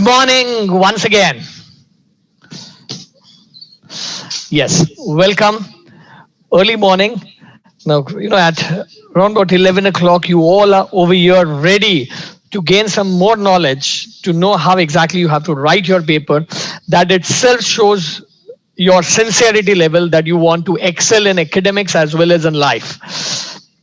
morning once again. Yes, welcome. Early morning. Now, at around about 11 o'clock, you all are over here ready to gain some more knowledge, to know how exactly you have to write your paper. That itself shows your sincerity level that you want to excel in academics as well as in life.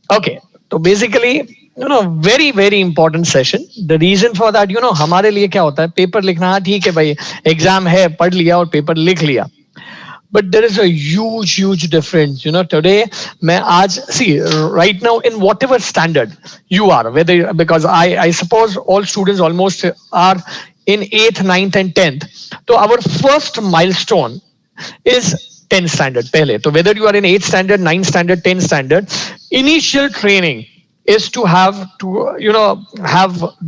Okay, so basically, very very important session. The reason for that, हमारे लिए क्या होता है, paper लिखना, हाँ ठीक है भाई, एग्जाम है, पढ़ लिया और पेपर लिख लिया. But there is a huge difference. Today, मैं आज see right now in whatever standard you are, whether because I suppose all students almost are in 8th, 9th and 10th. So our first milestone is 10th standard. पहले तो whether you are in 8th standard, 9th standard, 10th standard, initial training is to have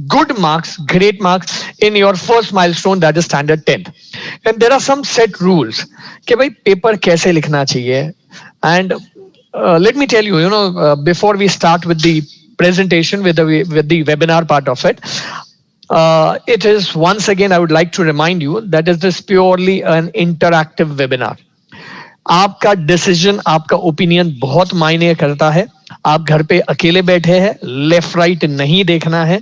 good marks, great marks in your first milestone, that is standard 10th. And there are some set rules कि भाई paper कैसे लिखना चाहिए. And let me tell you, before we start with the presentation, with the webinar part of it, it is once again I would like to remind you that it is purely an interactive webinar. आपका decision, आपका opinion बहुत मायने करता है. आप घर पे अकेले बैठे हैं, लेफ्ट राइट नहीं देखना है.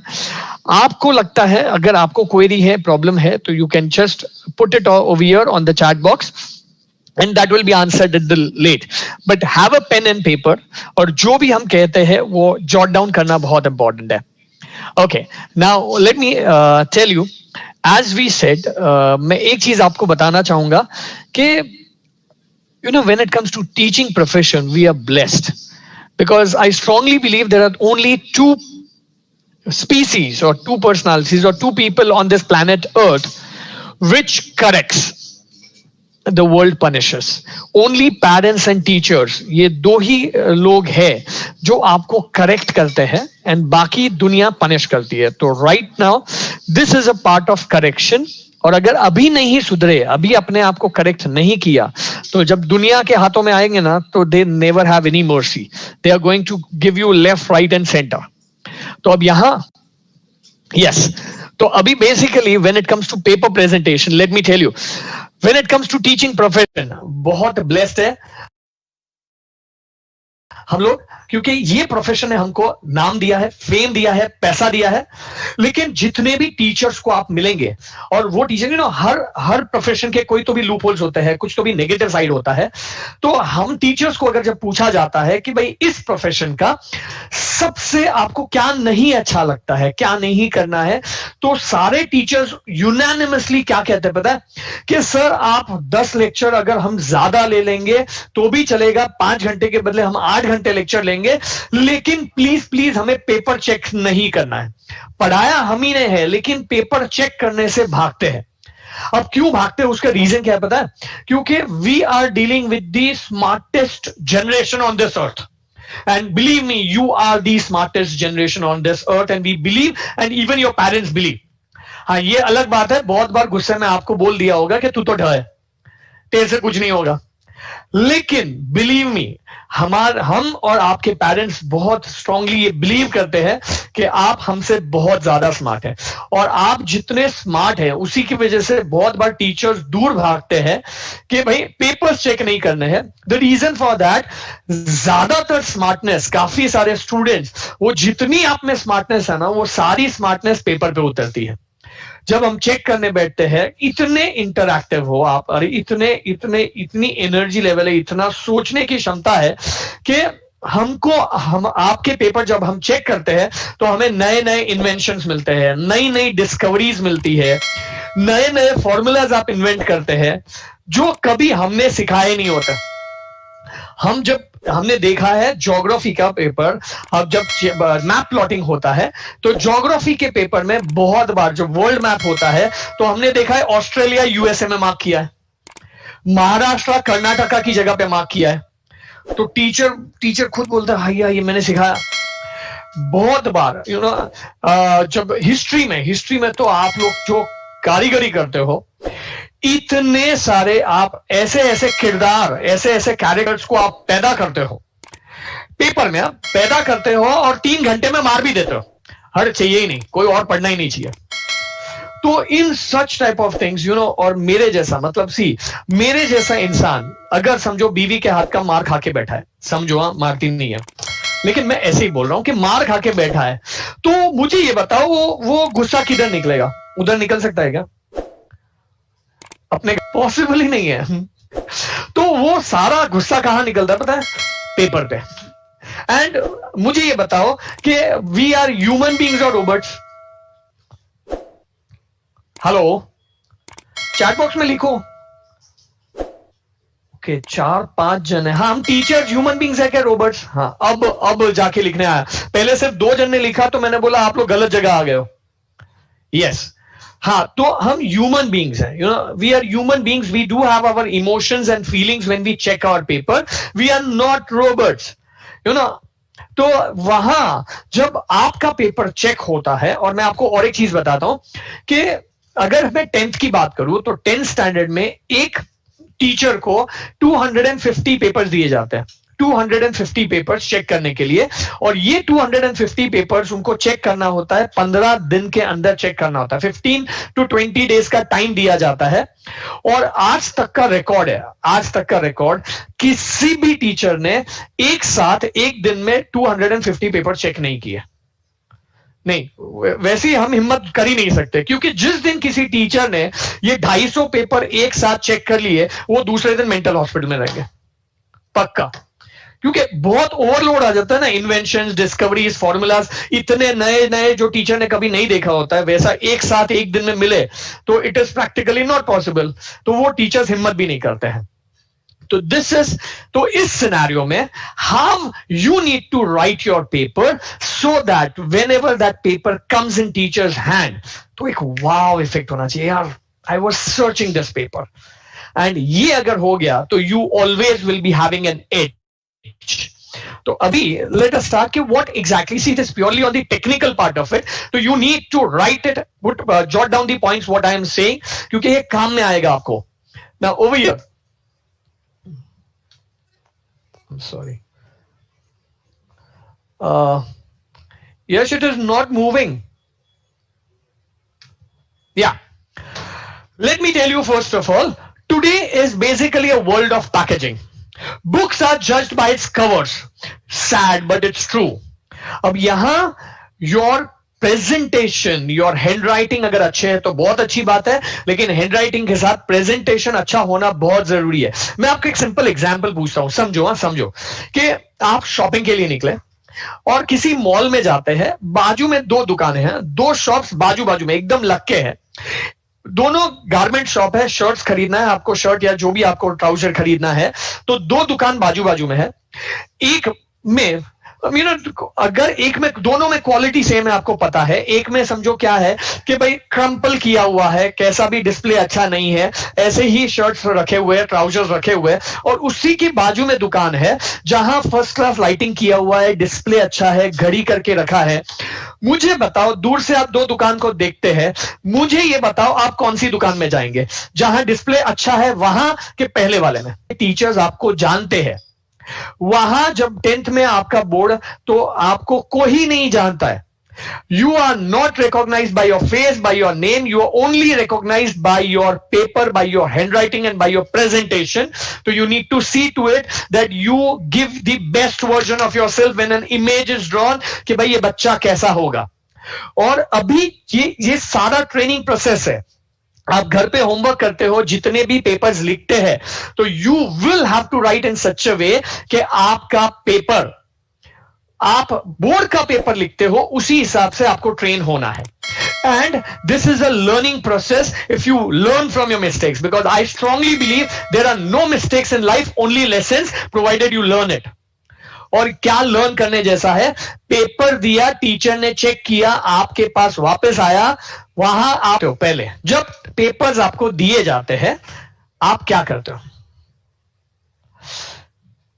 आपको लगता है अगर आपको क्वेरी है, प्रॉब्लम है, तो you can just put it over here on the chat box and that will be answered at the late. But have a pen and paper, और जो भी हम कहते हैं वो jot down करना बहुत important है. Okay, now let me tell you, as we said, मैं एक चीज आपको बताना चाहूंगा कि when it comes to teaching profession, we are blessed because I strongly believe there are only two species or two personalities or two people on this planet Earth which corrects. The world punishes. Only parents and teachers, ये दो ही लोग हैं जो आपको correct करते हैं and बाकी दुनिया पनिश करती है. तो right now this is a part of correction. और अगर अभी नहीं सुधरे, अभी अपने आप को करेक्ट नहीं किया, तो जब दुनिया के हाथों में आएंगे ना, तो they never have any mercy. They are going to give you left, right and center. तो अब यहाँ yes, तो अभी basically when it comes to paper presentation, let me tell you, when it comes to teaching profession, बहुत blessed है हम लोग, क्योंकि ये प्रोफेशन ने हमको नाम दिया है, फेम दिया है, पैसा दिया है. लेकिन जितने भी टीचर्स को आप मिलेंगे, और वो टीचर हर प्रोफेशन के कोई तो भी लूप होल्स होते हैं, कुछ तो भी नेगेटिव साइड होता है. तो हम टीचर्स को अगर जब पूछा जाता है कि भाई इस प्रोफेशन का सबसे आपको क्या नहीं अच्छा लगता है, क्या नहीं करना है, तो सारे टीचर्स यूनानिमसली क्या कहते हैं पता है कि सर आप 10 लेक्चर अगर हम ज्यादा ले लेंगे तो भी चलेगा, 5 घंटे के बदले हम 8 घंटे लेक्चर लेंगे, लेकिन प्लीज हमें पेपर चेक नहीं करना है. पढ़ाया हम ही ने है, लेकिन पेपर चेक करने से भागते हैं. अब क्यों भागते हैं, उसका रीजन क्या है पता है? क्योंकि we are dealing with the smartest generation on this earth. And believe me, you are the smartest generation on this earth and we believe and even your parents believe. हाँ, ये अलग बात है, बहुत बार गुस्से में आपको बोल दिया होगा कि तू तो ढ है, तेरे से कुछ नहीं होगा. लेकिन बिलीव मी, हम और आपके पेरेंट्स बहुत स्ट्रांगली ये बिलीव करते हैं कि आप हमसे बहुत ज्यादा स्मार्ट हैं. और आप जितने स्मार्ट हैं उसी की वजह से बहुत बार टीचर्स दूर भागते हैं कि भाई पेपर्स चेक नहीं करने हैं. द रीजन फॉर दैट, ज्यादातर स्मार्टनेस, काफी सारे स्टूडेंट्स, वो जितनी आप में स्मार्टनेस है ना, वो सारी स्मार्टनेस पेपर पे उतरती है. जब हम चेक करने बैठते हैं, इतने इंटरैक्टिव हो आप, अरे इतनी एनर्जी लेवल है, इतना सोचने की क्षमता है कि हम आपके पेपर जब हम चेक करते हैं तो हमें नए नए इन्वेंशंस मिलते हैं, नई नई डिस्कवरीज मिलती है, नए नए फॉर्मूलाज आप इन्वेंट करते हैं जो कभी हमने सिखाए नहीं होता. हमने देखा है ज्योग्राफी का पेपर, अब जब मैप प्लॉटिंग होता है तो ज्योग्राफी के पेपर में बहुत बार जब वर्ल्ड मैप होता है तो हमने देखा है ऑस्ट्रेलिया यूएसए में मार्क किया है, महाराष्ट्र कर्नाटका की जगह पे मार्क किया है. तो टीचर खुद बोलता है भैया ये मैंने सिखाया. बहुत बार जब हिस्ट्री में तो आप लोग जो कारीगरी करते हो, इतने सारे आप ऐसे किरदार, ऐसे कैरेक्टर्स को आप पैदा करते हो, पेपर में आप पैदा करते हो और 3 घंटे में मार भी देते हो. हर चाहिए ही नहीं, कोई और पढ़ना ही नहीं चाहिए. तो इन सच टाइप ऑफ थिंग्स और मेरे जैसा, मतलब मेरे जैसा इंसान अगर समझो बीवी के हाथ का मार खा के बैठा है, समझो, हाँ मारती नहीं है, लेकिन मैं ऐसे ही बोल रहा हूं कि मार खा के बैठा है, तो मुझे ये बताओ वो गुस्सा किधर निकलेगा? उधर निकल सकता है क्या? अपने पॉसिबल ही नहीं है। तो वो सारा गुस्सा कहां निकलता है पता है? पेपर पे। एंड मुझे ये बताओ कि वी आर ह्यूमन बीइंग्स और रोबोट्स? हेलो, चैट बॉक्स में लिखो। ओके, 4-5 जन है। हाँ, हम टीचर्स ह्यूमन बीइंग्स है क्या, रोबोट्स? हाँ, अब जाके लिखने आया। पहले सिर्फ 2 जन ने लिखा तो मैंने बोला आप लोग गलत जगह आ गए हो। यस, हाँ, तो हम ह्यूमन बीइंग्स हैं, we are human beings, we do have our emotions and feelings when we check our paper, we are not robots, तो वहां जब आपका पेपर चेक होता है, और मैं आपको और एक चीज बताता हूं कि अगर मैं 10th की बात करूं तो 10th स्टैंडर्ड में एक टीचर को 250 पेपर्स दिए जाते हैं, 250 पेपर्स चेक करने के लिए, और ये 250 पेपर्स उनको चेक करना होता है, 15 दिन के अंदर चेक करना होता है, 15 to 20 डेज का टाइम दिया जाता है। और आज तक का रिकॉर्ड है, आज तक का रिकॉर्ड, किसी भी टीचर ने एक साथ एक दिन में 250 पेपर चेक नहीं किए। नहीं, वैसे ही हम हिम्मत कर ही नहीं सकते, क्योंकि जिस दिन किसी टीचर ने ये 250 पेपर एक साथ चेक कर लिए, वो दूसरे दिन मेंटल हॉस्पिटल में रहेंगे, पक्का। क्योंकि बहुत ओवरलोड आ जाता है ना, इन्वेंशंस, डिस्कवरीज, फॉर्मूलाज, इतने नए नए जो टीचर ने कभी नहीं देखा होता है, वैसा एक साथ एक दिन में मिले तो it is practically not possible, तो वो टीचर्स हिम्मत भी नहीं करते हैं। तो इस सिनेरियो में how you need to write your paper so that whenever that paper comes in teachers hand, तो एक वाव इफेक्ट होना चाहिए, यार I was searching this paper, and ये अगर हो गया तो you always will be having an edge. तो अभी let us start कि what exactly, see this purely on the technical part of it, so you need to write it, jot down the points what I am saying, क्योंकि ये काम में आएगा आपको। Now over here, I'm sorry, yes, it is not moving. Yeah, let me tell you first of all, today is basically a world of packaging. Books are judged by its covers. Sad, but it's true. अब यहां your presentation, your handwriting अगर अच्छे हैं तो बहुत अच्छी बात है, लेकिन handwriting के साथ presentation अच्छा होना बहुत जरूरी है। मैं आपको एक सिंपल एग्जांपल पूछता हूं, समझो, हाँ समझो, कि आप शॉपिंग के लिए निकले और किसी मॉल में जाते हैं, बाजू में 2 दुकानें हैं, 2 शॉप्स बाजू बाजू में एकदम लगके हैं, दोनों गारमेंट शॉप है, शर्ट्स खरीदना है आपको, शर्ट या जो भी आपको ट्राउजर खरीदना है, तो 2 दुकान बाजू बाजू में है। एक में अगर एक में, दोनों में क्वालिटी सेम है, आपको पता है, एक में समझो क्या है कि भाई क्रम्पल किया हुआ है, कैसा भी डिस्प्ले अच्छा नहीं है, ऐसे ही शर्ट्स रखे हुए हैं, ट्राउजर्स रखे हुए हैं, और उसी के बाजू में दुकान है जहां फर्स्ट क्लास लाइटिंग किया हुआ है, डिस्प्ले अच्छा है, घड़ी करके रखा है। मुझे बताओ, दूर से आप 2 दुकान को देखते हैं, मुझे ये बताओ आप कौन सी दुकान में जाएंगे, जहां डिस्प्ले अच्छा है वहां के पहले वाले में? टीचर्स आपको जानते हैं, वहां जब 10th में आपका बोर्ड, तो आपको कोई नहीं जानता है, you are not recognized by your face, by your name, you are only recognized by your paper, by your handwriting and by your presentation. So you need to see to it that you give the best version of yourself when an image is drawn, कि भाई ये बच्चा कैसा होगा। और अभी ये सारा ट्रेनिंग प्रोसेस है, आप घर पे होमवर्क करते हो, जितने भी पेपर्स लिखते हैं, तो you will have to write in such a way कि आपका पेपर, आप बोर्ड का पेपर लिखते हो उसी हिसाब से आपको ट्रेन होना है। And this is a learning process if you learn from your mistakes, because I strongly believe there are no mistakes in life, only lessons, provided you learn it. और क्या लर्न करने जैसा है? पेपर दिया, teacher ने check किया, आपके पास वापस आया, वहां आप पहले जब पेपर्स आपको दिए जाते हैं, आप क्या करते हो?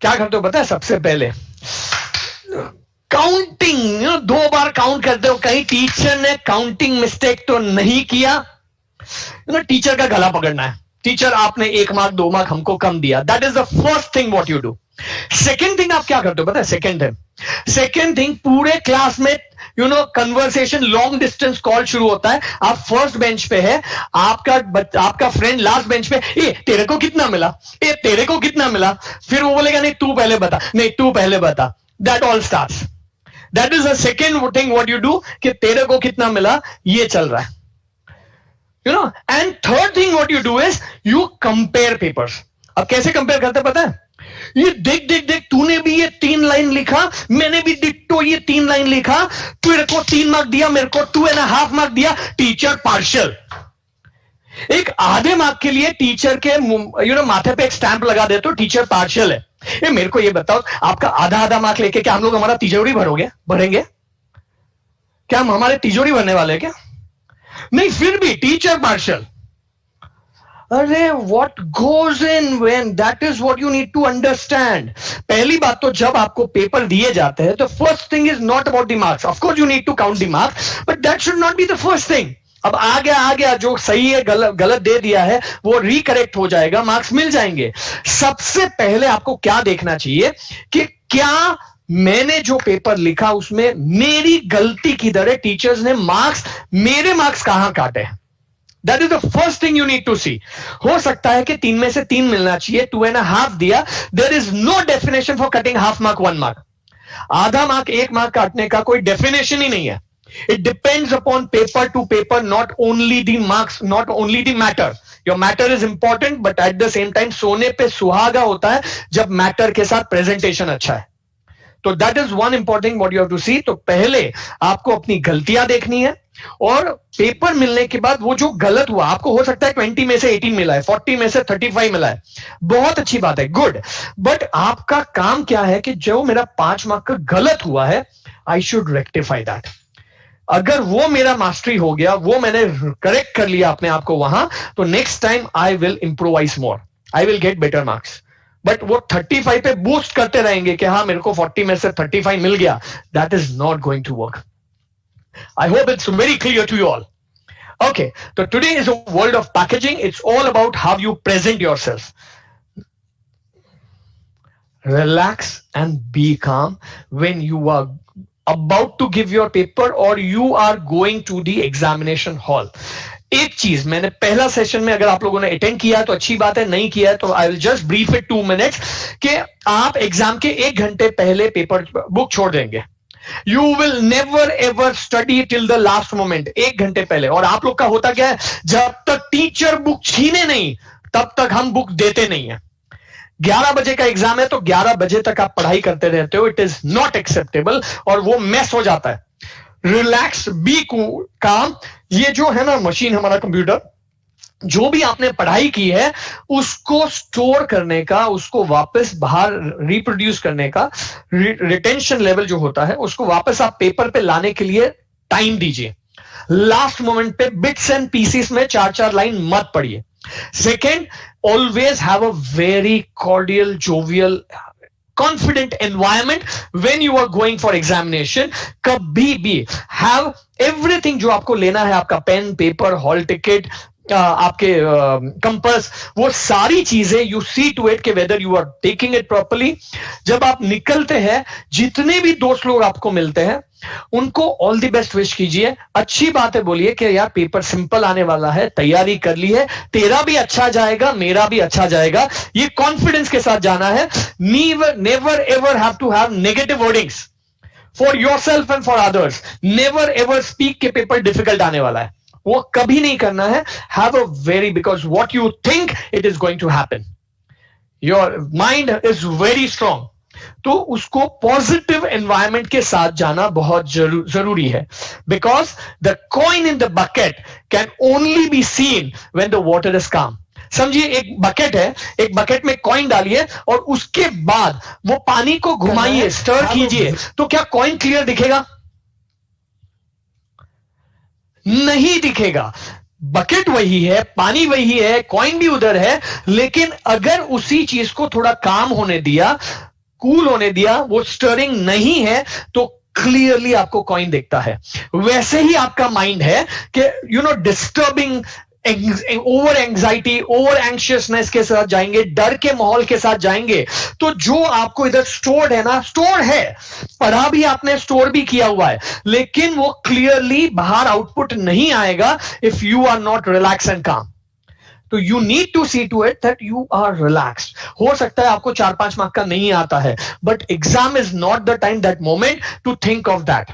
क्या करते हो पता है? सबसे पहले काउंटिंग, 2 बार काउंट करते हो, कहीं टीचर ने काउंटिंग मिस्टेक तो नहीं किया। टीचर का गला पकड़ना है, टीचर आपने 1 मार्क 2 मार्क हमको कम दिया, that is the first thing what you do. Second thing आप क्या करते हो पता है? सेकेंड थिंग पूरे क्लास में कन्वर्सेशन लॉन्ग डिस्टेंस कॉल शुरू होता है, आप फर्स्ट बेंच पे है, आपका फ्रेंड लास्ट बेंच पे, ए तेरे को कितना मिला, ए तेरे को कितना मिला, फिर वो बोलेगा नहीं तू पहले बता, नहीं तू पहले बता. That all starts. That is the second thing what you do, कि तेरे को कितना मिला, ये चल रहा है. And third thing what you do is you compare papers. अब कैसे कंपेयर करते पता है, ये देख देख देख, तूने भी ये 3 लाइन लिखा, मैंने भी डिट्टो ये 3 लाइन लिखा, तेरे को 3 मार्क दिया, मेरे को 2.5 मार्क दिया, टीचर पार्शियल. एक आधे मार्क के लिए टीचर के माथे पे एक स्टैंप लगा दे तो टीचर पार्शियल है. ये मेरे को ये बताओ, आपका आधा आधा मार्क लेके क्या हम लोग हमारा तिजोरी भरेंगे? क्या हम हमारे तिजोरी भरने वाले हैं क्या? नहीं, फिर भी टीचर पार्शियल. अरे what goes in when, that is what you need to understand. पहली बात तो जब आपको पेपर दिए जाते हैं तो first thing is not about the marks. Of course you need to count the marks, but that should not be the first thing. अब आ गया जो सही है गलत दे दिया है वो रिकरेक्ट हो जाएगा, मार्क्स मिल जाएंगे. सबसे पहले आपको क्या देखना चाहिए कि क्या मैंने जो पेपर लिखा उसमें मेरी गलती किधर है, टीचर्स ने मेरे मार्क्स कहां काटे हैं. That is the first thing you need to see. हो सकता है कि 3 में से 3 मिलना चाहिए, 2.5 दिया. There is no definition for cutting half mark 1 mark. आधा मार्क 1 मार्क काटने का कोई डेफिनेशन ही नहीं है. It depends upon paper to paper, not only the marks, not only the matter. Your matter is important, but at the same time, सोने पे सुहागा होता है जब मैटर के साथ प्रेजेंटेशन अच्छा है. तो that is one important what you have to see. तो पहले आपको अपनी गलतियां देखनी है, और पेपर मिलने के बाद वो जो गलत हुआ, आपको हो सकता है 20 में से 18 मिला है, 40 में से 35 मिला है, बहुत अच्छी बात है, गुड. बट आपका काम क्या है कि जो मेरा 5 मार्क का गलत हुआ है, आई शुड रेक्टिफाई दैट. अगर वो मेरा मास्टरी हो गया, वो मैंने करेक्ट कर लिया अपने आप को वहां, तो next time I will improvise more, I will get better marks. But वो 35 पे बूस्ट करते रहेंगे कि हाँ मेरे को 40 में से 35 मिल गया, that is not going to work. I hope it's very clear to you all. Okay, तो today is a world of packaging. It's all about how you present yourself. Relax and be calm when you are about to give your paper or you are going to the examination hall. एक चीज मैंने पहला session में, अगर आप लोगों ने attend किया है तो अच्छी बात है, नहीं किया है तो I will just brief it 2 minutes, कि आप एग्जाम के 1 घंटे पहले पेपर बुक छोड़ देंगे. You will never ever study till the last moment. 1 घंटे पहले. और आप लोग का होता क्या है, जब तक टीचर बुक छीने नहीं तब तक हम बुक देते नहीं है. 11 बजे का एग्जाम है तो 11 बजे तक आप पढ़ाई करते रहते हो. इट इज नॉट एक्सेप्टेबल, और वो मैस हो जाता है. रिलैक्स, बी काम. ये जो है ना मशीन, हमारा कंप्यूटर, जो भी आपने पढ़ाई की है उसको स्टोर करने का, उसको वापस बाहर रिप्रोड्यूस करने का, रिटेंशन लेवल जो होता है उसको वापस आप पेपर पे लाने के लिए टाइम दीजिए. लास्ट मोमेंट पे बिट्स एंड पीसेस में 4-4 लाइन मत पढ़िए. Second, always have a very cordial, jovial, confident environment when you are going for examination. कभी भी have everything जो आपको लेना है, आपका पेन, पेपर, हॉल टिकट, आपके कंपास, वो सारी चीजें यू सी टू इट कि whether you are taking it properly. जब आप निकलते हैं, जितने भी दोस्त लोग आपको मिलते हैं उनको ऑल द बेस्ट विश कीजिए. अच्छी बात है, बोलिए कि यार पेपर सिंपल आने वाला है, तैयारी कर ली है, तेरा भी अच्छा जाएगा, मेरा भी अच्छा जाएगा. ये कॉन्फिडेंस के साथ जाना है. Never ever have to have negative wordings for yourself and for others. Never ever speak के पेपर डिफिकल्ट आने वाला है, वो कभी नहीं करना है. Have a very, because what you think it is going to happen. Your mind is very strong, तो उसको पॉजिटिव एनवायरमेंट के साथ जाना बहुत जरूरी है. Because the coin in the bucket can only be seen when the water is काम. समझिए, एक बकेट है, एक बकेट में कॉइन डालिए और उसके बाद वो पानी को घुमाइए, स्टर कीजिए, तो क्या कॉइन क्लियर दिखेगा? नहीं दिखेगा. बकेट वही है, पानी वही है, कॉइन भी उधर है, लेकिन अगर उसी चीज को थोड़ा काम होने दिया, कूल होने दिया, वो स्टरिंग नहीं है, तो क्लियरली आपको कॉइन दिखता है. वैसे ही आपका माइंड है कि disturbing over anxiety, over anxiousness के साथ जाएंगे, डर के माहौल के साथ जाएंगे, तो जो आपको इधर स्टोर है ना, स्टोर है, पढ़ा भी आपने, स्टोर भी किया हुआ है, लेकिन वो क्लियरली बाहर आउटपुट नहीं आएगा if you are not relax and calm. तो you need to see to it that you are relaxed. हो सकता है आपको 4-5 मार्क का नहीं आता है, but exam is not the time, that moment to think of that.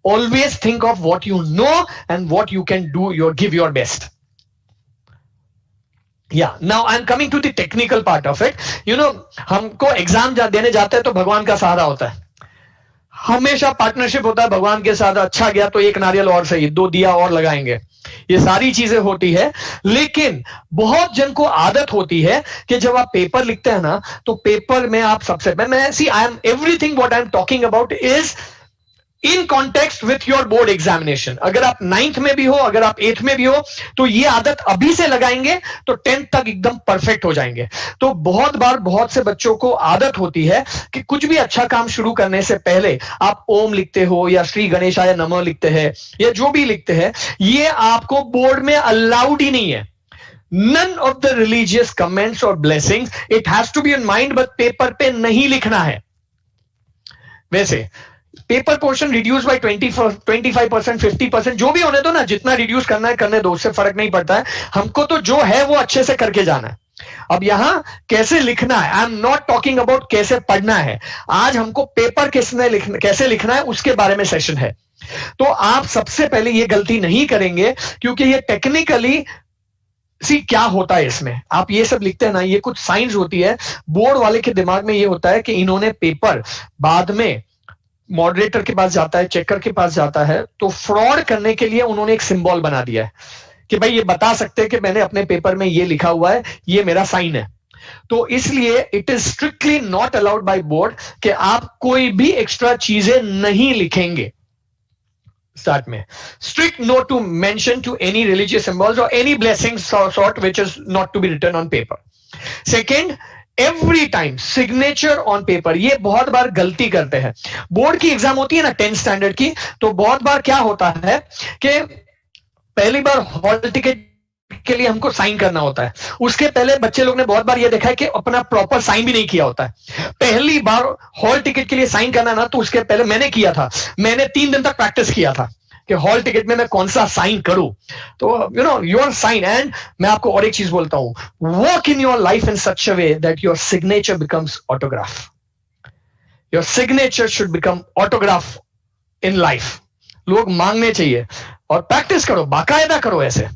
Always think of what you know and what you can do, your give your best. Now I am coming to the technical part of it. हमको exam देने जाते हैं तो भगवान का सहारा होता है, हमेशा पार्टनरशिप होता है भगवान के साथ। अच्छा गया तो एक नारियल और सही, 2 दिया और लगाएंगे, ये सारी चीजें होती है। लेकिन बहुत जन को आदत होती है कि जब आप पेपर लिखते हैं ना, तो पेपर में आप सबसे मैं see I am everything what I am talking about is in context with your board examination. अगर आप 9th में भी हो, अगर आप 8th में भी हो, तो ये आदत अभी से लगाएंगे तो 10th तक एकदम परफेक्ट हो जाएंगे। तो बहुत बार बहुत से बच्चों को आदत होती है कि कुछ भी अच्छा काम शुरू करने से पहले आप ओम लिखते हो या श्री गणेशाय नमः लिखते हैं या जो भी लिखते हैं, ये आपको बोर्ड में अलाउड ही नहीं है। None of the religious comments or blessings, it has to be in mind, but paper पे नहीं लिखना है। वैसे पेपर पोर्शन रिड्यूस बाय 25%, 50%, जो भी होने दो ना, जितना रिड्यूस करना है करने दो, उससे फर्क नहीं पड़ता है। हमको तो जो है वो अच्छे से करके जाना है। अब यहां कैसे लिखना है, आई एम नॉट टॉकिंग अबाउट कैसे पढ़ना है। आज हमको पेपर कैसे लिखना है उसके बारे में सेशन है। तो आप सबसे पहले ये गलती नहीं करेंगे, क्योंकि ये टेक्निकली क्या होता है इसमें, आप ये सब लिखते हैं ना, ये कुछ साइंस होती है। बोर्ड वाले के दिमाग में ये होता है कि इन्होंने पेपर बाद में मॉडरेटर के पास जाता है, चेकर के पास जाता है, तो फ्रॉड करने के लिए उन्होंने एक सिंबल बना दिया है कि भाई ये बता सकते हैं कि मैंने अपने पेपर में ये लिखा हुआ है, ये मेरा साइन है। तो इसलिए it is strictly not allowed by board कि आप कोई भी एक्स्ट्रा चीजें नहीं लिखेंगे। स्टार्ट में strict no to mention to any religious symbols और any blessing sort which is not to be written on paper. Second, every time signature on paper. ये बहुत बार गलती करते हैं। बोर्ड की एग्जाम होती है ना 10th स्टैंडर्ड की, तो बहुत बार क्या होता है कि पहली बार हॉल टिकट के लिए हमको साइन करना होता है। उसके पहले बच्चे लोग ने बहुत बार ये देखा है कि अपना प्रॉपर साइन भी नहीं किया होता है। पहली बार हॉल टिकट के लिए साइन करना ना, तो उसके पहले मैंने किया था, मैंने 3 दिन तक प्रैक्टिस किया था कि हॉल टिकट में मैं कौन सा साइन करूं। तो योर साइन, एंड मैं आपको और एक चीज बोलता हूं, work in your life in such a way that your signature becomes autograph. Your signature should become autograph in life. लोग मांगने चाहिए और प्रैक्टिस करो, बाकायदा करो ऐसे,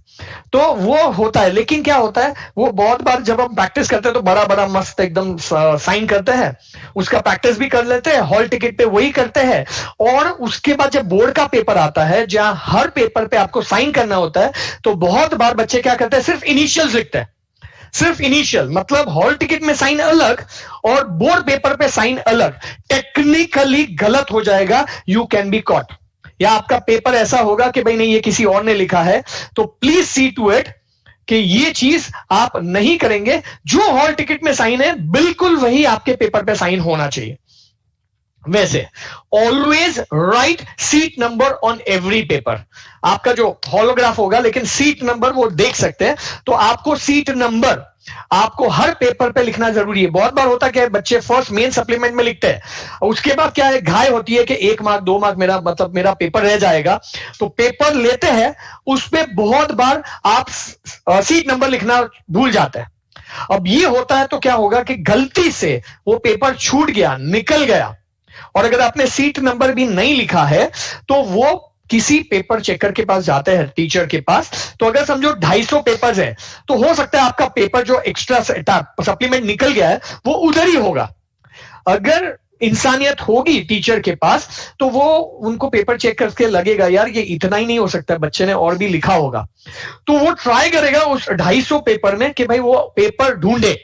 तो वो होता है। लेकिन क्या होता है, वो बहुत बार जब हम प्रैक्टिस करते हैं तो बड़ा बड़ा मस्त एकदम साइन करते हैं, उसका प्रैक्टिस भी कर लेते हैं, हॉल टिकट पे वही करते हैं। और उसके बाद जब बोर्ड का पेपर आता है, जहां हर पेपर पे आपको साइन करना होता है, तो बहुत बार बच्चे क्या करते हैं, सिर्फ इनिशियल्स लिखते हैं। सिर्फ इनिशियल, मतलब हॉल टिकट में साइन अलग और बोर्ड पेपर पे साइन अलग। टेक्निकली गलत हो जाएगा, यू कैन बी कॉट। या आपका पेपर ऐसा होगा कि भाई नहीं, ये किसी और ने लिखा है, तो प्लीज सी टू इट कि ये चीज आप नहीं करेंगे। जो हॉल टिकट में साइन है बिल्कुल वही आपके पेपर पे साइन होना चाहिए। वैसे always right seat number on every paper. आपका जो हॉलोग्राफ होगा, लेकिन सीट नंबर वो देख सकते हैं, तो आपको सीट नंबर आपको हर पेपर पे लिखना जरूरी है। बहुत बार होता है कि बच्चे फर्स्ट मेन सप्लीमेंट में लिखते हैं, उसके बाद क्या है, घाय होती है कि 1 मार्क 2 मार्क मेरा पेपर रह जाएगा, तो पेपर लेते हैं, उसमें बहुत बार आप सीट नंबर लिखना भूल जाते हैं। अब ये होता है तो क्या होगा कि गलती से वो पेपर छूट गया, निकल गया, और अगर आपने सीट नंबर भी नहीं लिखा है तो वो किसी पेपर चेकर के पास जाते हैं, टीचर के पास। तो अगर समझो 250 पेपर्स है, तो हो सकता है आपका पेपर जो एक्स्ट्रा सप्लीमेंट निकल गया है वो उधर ही होगा। अगर इंसानियत होगी टीचर के पास, तो वो उनको पेपर चेक करके लगेगा यार ये इतना ही नहीं हो सकता, बच्चे ने और भी लिखा होगा, तो वो ट्राई करेगा उस 250 पेपर में कि भाई वो पेपर ढूंढे।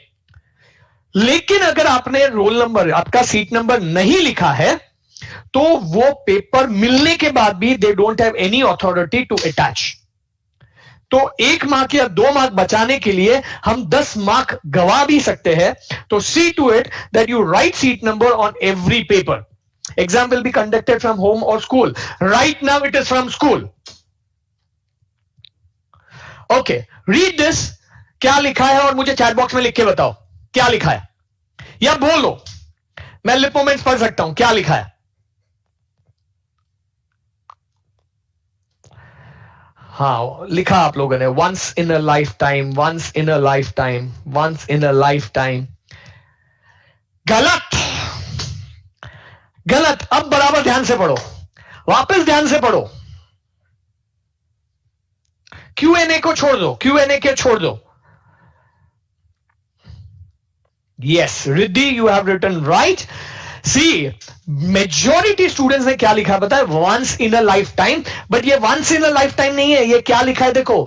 लेकिन अगर आपने रोल नंबर, आपका सीट नंबर नहीं लिखा है, तो वो पेपर मिलने के बाद भी they don't have any authority to attach. तो 1 मार्क या 2 मार्क बचाने के लिए हम 10 मार्क गवा भी सकते हैं। तो see to it that you write seat number on every paper. Exam will be conducted from home और school. Right now it is from school. Okay, read this, क्या लिखा है और मुझे चैट बॉक्स में लिख के बताओ क्या लिखा है, या बोलो, मैं लिप मूवमेंट्स पढ़ सकता हूं, क्या लिखा है? हाँ, लिखा आप लोगों ने, once in a life time, once in a life time, once in a life time. गलत, गलत। अब बराबर ध्यान से पढ़ो, वापस ध्यान से पढ़ो। Q&A को छोड़ दो, Q&A के छोड़ दो। Yes, Riddhi, you have written right. See, majority students ने क्या लिखा है पता है? Once in a lifetime, but ये once in a lifetime नहीं है, ये क्या लिखा है देखो,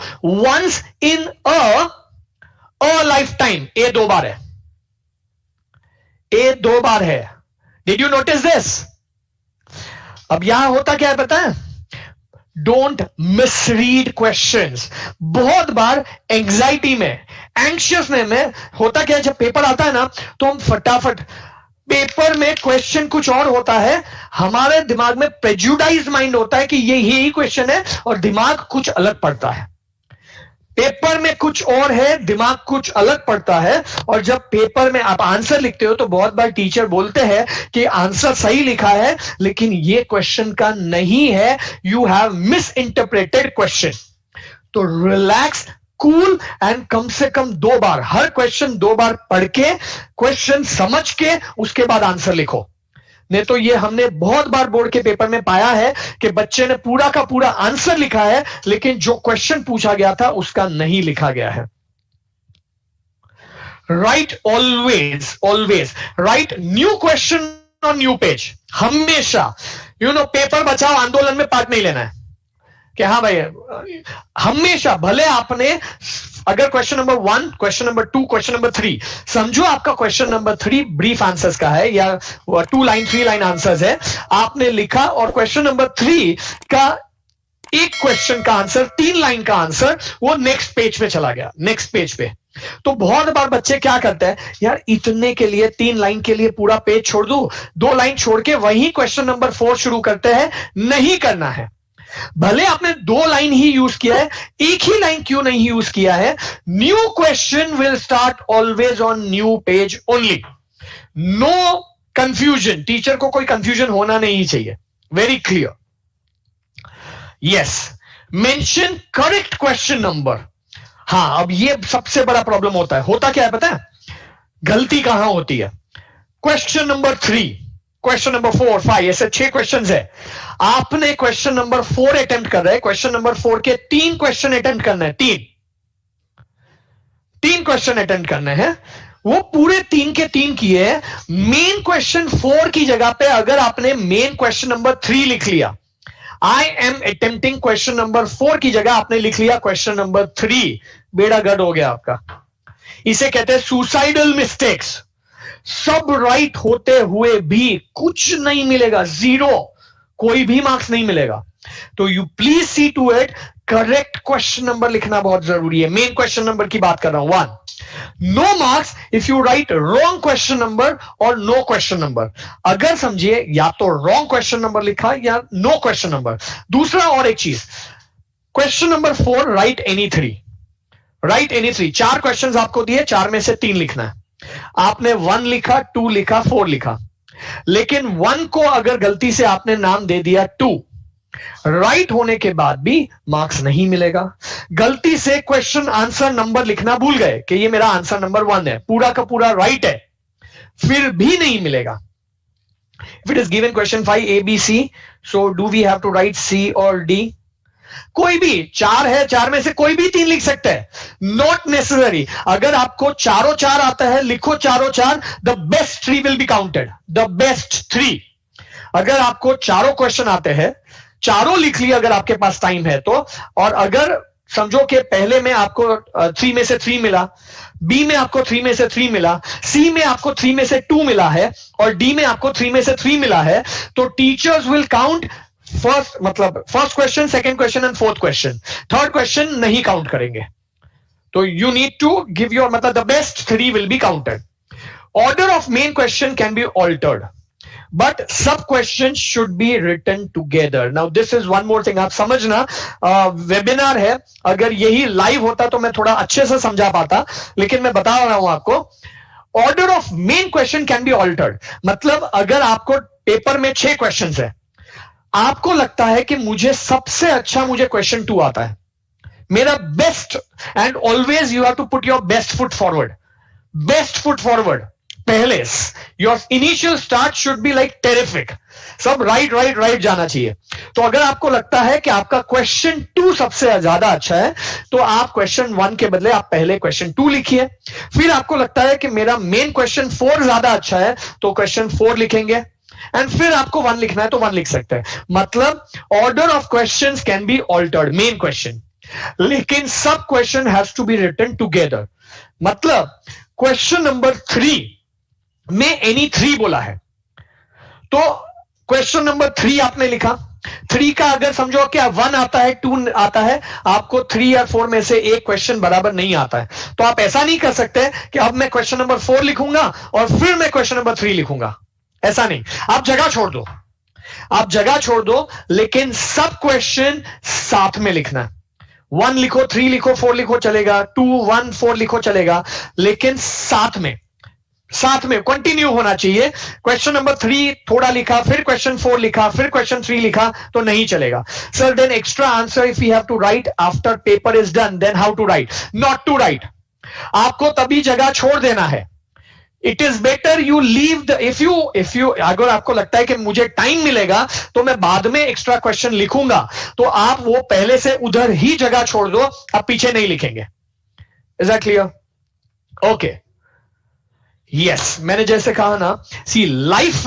once in a lifetime, ए 2 बार है, ए 2 बार है। Did you notice this? अब यहां होता क्या है पता है? Don't misread questions. बहुत बार एंग्जाइटी में, एंग्शियसनेस में होता क्या है, जब पेपर आता है ना तो हम फटाफट, पेपर में क्वेश्चन कुछ और होता है, हमारे दिमाग में प्रेजुडाइज्ड माइंड होता है कि ये यही क्वेश्चन है और दिमाग कुछ अलग पढ़ता है। पेपर में कुछ और है, दिमाग कुछ अलग पढ़ता है, और जब पेपर में आप आंसर लिखते हो तो बहुत बार टीचर बोलते हैं कि आंसर सही लिखा है लेकिन ये क्वेश्चन का नहीं है, you have miss interpreted question. तो रिलैक्स, कूल एंड कम से कम 2 बार, हर क्वेश्चन 2 बार पढ़ के, क्वेश्चन समझ के उसके बाद आंसर लिखो। नहीं तो ये हमने बहुत बार बोर्ड के पेपर में पाया है कि बच्चे ने पूरा का पूरा आंसर लिखा है लेकिन जो क्वेश्चन पूछा गया था उसका नहीं लिखा गया है। Right always, always right new question on new page. हमेशा पेपर बचाओ आंदोलन में पार्ट नहीं लेना है कि हाँ भाई, हमेशा भले आपने, अगर question number 1, question number 2, question number 3, समझो आपका क्वेश्चन नंबर 3 ब्रीफ आंसर्स का है या 2 लाइन 3 लाइन आंसर्स है, आपने लिखा और क्वेश्चन नंबर 3 का एक क्वेश्चन का आंसर, 3 लाइन का आंसर, वो नेक्स्ट पेज पे चला गया, नेक्स्ट पेज पे। तो बहुत बार बच्चे क्या करते हैं, यार इतने के लिए 3 लाइन के लिए पूरा पेज छोड़ दूं, 2 लाइन छोड़ के वही क्वेश्चन नंबर 4 शुरू करते हैं। नहीं करना है। भले आपने 2 लाइन ही यूज किया है, एक ही लाइन क्यों नहीं यूज किया है? New question will start always on new page only, no confusion. Teacher को कोई कंफ्यूजन होना नहीं चाहिए, very clear. Yes, mention correct question number. हाँ, अब ये सबसे बड़ा प्रॉब्लम होता है। होता क्या है पता है, गलती कहां होती है? क्वेश्चन नंबर 3, क्वेश्चन नंबर 4, 5, ऐसे 6 क्वेश्चन है, आपने क्वेश्चन नंबर 4 अटेम्प्ट कर रहे हैं, क्वेश्चन नंबर 4 के 3 क्वेश्चन अटेम्प्ट करना है, 3 क्वेश्चन अटेम्प्ट करने हैं, वो पूरे 3 के 3 किए हैं। मेन क्वेश्चन 4 की जगह पे अगर आपने मेन क्वेश्चन नंबर 3 लिख लिया, I am attempting question number 4 की जगह आपने लिख लिया क्वेश्चन नंबर 3, बेड़ा गर्क हो गया आपका। इसे कहते हैं सुसाइडल मिस्टेक्स। सब राइट होते हुए भी कुछ नहीं मिलेगा, 0, कोई भी मार्क्स नहीं मिलेगा। तो you please see to it, correct question number लिखना बहुत जरूरी है। मेन क्वेश्चन नंबर की बात कर रहा हूं। 1, no marks if you write wrong question number और नो क्वेश्चन नंबर। अगर समझिए या तो रॉन्ग क्वेश्चन नंबर लिखा या नो क्वेश्चन नंबर। दूसरा और एक चीज, question number 4 right any 3, right any 3। 4 question आपको दिए, 4 में से 3 लिखना है। आपने 1 लिखा, 2 लिखा, 4 लिखा, लेकिन 1 को अगर गलती से आपने नाम दे दिया 2, राइट होने के बाद भी मार्क्स नहीं मिलेगा। गलती से क्वेश्चन आंसर नंबर लिखना भूल गए कि ये मेरा आंसर नंबर 1 है, पूरा का पूरा राइट है, फिर भी नहीं मिलेगा। If it is given question 5 A B C, so do we have to write C और D? कोई भी 4 है, 4 में से कोई भी 3 लिख सकते हैं, नॉट नेसेसरी। अगर आपको चारों 4 आता है, लिखो चारों 4, the best 3 will be counted, the best 3। अगर आपको चारों क्वेश्चन आते हैं, चारों लिख लिया अगर आपके पास टाइम है तो, और अगर समझो कि पहले में आपको 3 में से 3 मिला, बी में आपको 3 में से 3 मिला, सी में आपको 3 में से 2 मिला है, और डी में आपको 3 में से 3 मिला है, तो teachers will count first question, second question and fourth question. Third question नहीं काउंट करेंगे। तो you need to give your, the best 3 will be counted. Order of main question can be altered. but सब questions should be written together. Now this is one more thing, आप समझना, webinar है, अगर यही live होता तो मैं थोड़ा अच्छे से समझा पाता, लेकिन मैं बता रहा हूं आपको, order of main question can be altered. मतलब अगर आपको पेपर में 6 क्वेश्चंस है, आपको लगता है कि मुझे क्वेश्चन 2 आता है, मेरा best, and always you have to put your best foot forward पहले. Your initial start should be like terrific, सब राइट जाना चाहिए. तो अगर आपको लगता है कि आपका क्वेश्चन 2 सबसे ज्यादा अच्छा है, तो आप क्वेश्चन 1 के बदले आप पहले क्वेश्चन 2 लिखिए. फिर आपको लगता है कि मेरा मेन क्वेश्चन 4 ज्यादा अच्छा है, तो क्वेश्चन 4 लिखेंगे, एंड फिर आपको 1 लिखना है तो 1 लिख सकते हैं. मतलब order of questions can be altered, main question, लेकिन सब question has to be written together. मतलब क्वेश्चन नंबर 3 में एनी 3 बोला है, तो क्वेश्चन नंबर 3 आपने लिखा. 3 का अगर समझो क्या 1 आता है, 2 आता है, आपको 3 या 4 में से एक क्वेश्चन बराबर नहीं आता है, तो आप ऐसा नहीं कर सकते कि अब मैं क्वेश्चन नंबर 4 लिखूंगा और फिर मैं क्वेश्चन नंबर 3 लिखूंगा. ऐसा नहीं, आप जगह छोड़ दो, लेकिन सब क्वेश्चन साथ में लिखना. 1 लिखो, 3 लिखो, 4 लिखो चलेगा, 2, 1, 4 लिखो चलेगा, लेकिन साथ में कंटिन्यू होना चाहिए. क्वेश्चन नंबर 3 थोड़ा लिखा, फिर क्वेश्चन 4 लिखा, फिर क्वेश्चन 3 लिखा, तो नहीं चलेगा. Sir then extra answer if you have to write after paper is done, then how to write? Not to write. आपको तभी जगह छोड़ देना है. It is better you leave the, if you अगर आपको लगता है कि मुझे टाइम मिलेगा तो मैं बाद में एक्स्ट्रा क्वेश्चन लिखूंगा, तो आप वो पहले से उधर ही जगह छोड़ दो, आप पीछे नहीं लिखेंगे. Is that clear? Okay, yes. मैंने जैसे कहा ना, सी लाइफ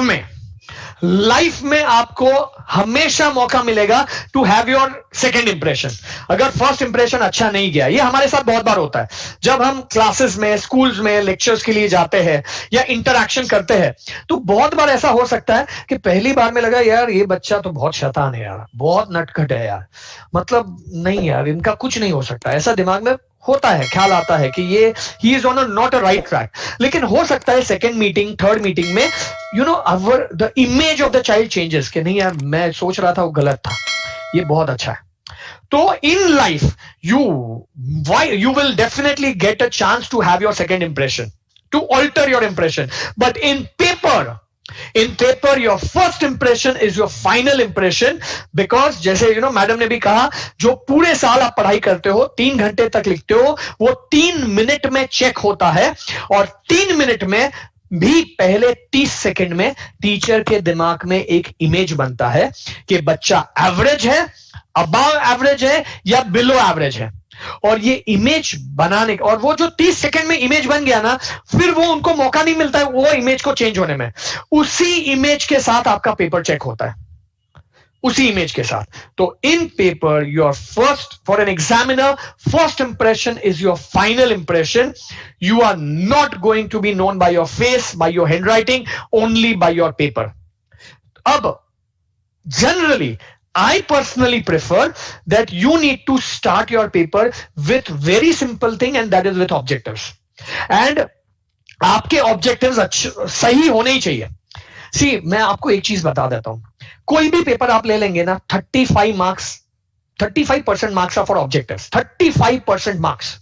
में आपको हमेशा मौका मिलेगा to have your second impression. अगर फर्स्ट इंप्रेशन अच्छा नहीं गया, ये हमारे साथ बहुत बार होता है जब हम क्लासेस में, स्कूल्स में लेक्चर्स के लिए जाते हैं या इंटरैक्शन करते हैं, तो बहुत बार ऐसा हो सकता है कि पहली बार में लगा यार ये बच्चा तो बहुत शैतान है यार, बहुत नटखट है यार, मतलब नहीं यार इनका कुछ नहीं हो सकता, ऐसा दिमाग में होता है, ख्याल आता है कि ये he is on not a right track. लेकिन हो सकता है सेकेंड मीटिंग, थर्ड मीटिंग में the image of the child changes, कि नहीं यार मैं सोच रहा था वो गलत था, ये बहुत अच्छा है. तो in life you will definitely get a chance to have your second impression, to alter your impression. But in paper your first impression is your final impression, because जैसे मैडम ने भी कहा, जो पूरे साल आप पढ़ाई करते हो, 3 घंटे तक लिखते हो, वो 3 मिनट में चेक होता है, और 3 मिनट में भी पहले 30 सेकंड में टीचर के दिमाग में एक इमेज बनता है कि बच्चा एवरेज है, अबव एवरेज है या बिलो एवरेज है. और ये इमेज बनाने, और वो जो 30 सेकंड में इमेज बन गया ना, फिर वो उनको मौका नहीं मिलता है वो इमेज को चेंज होने में. उसी इमेज के साथ आपका पेपर चेक होता है, उसी इमेज के साथ. तो in paper your first, for an examiner, first impression is your final impression. You are not going to be known by your face, by your hand writing, only by your paper. अब generally I personally prefer that you need to start your paper with very simple thing, and that is with objectives. And आपके objectives सही होने ही चाहिए. See, मैं आपको एक चीज बता देता हूं, कोई भी पेपर आप ले लेंगे ना, 35 marks, 35% marks are for objectives, 35% marks.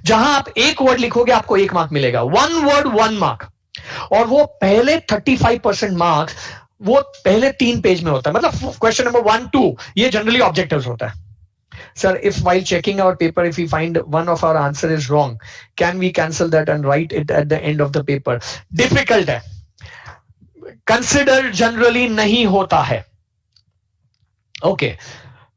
जहां आप एक वर्ड लिखोगे आपको 1 मार्क मिलेगा, 1 word 1 मार्क. और वो पहले 35% मार्क्स वो पहले 3 पेज में होता है. मतलब क्वेश्चन नंबर 1, 2 ये जनरली ऑब्जेक्टिव्स होता है. Sir, if while checking our paper, if we find one of our answer is wrong, can we cancel that and write it at the end of the paper? Difficult है, consider generally नहीं होता है. Okay.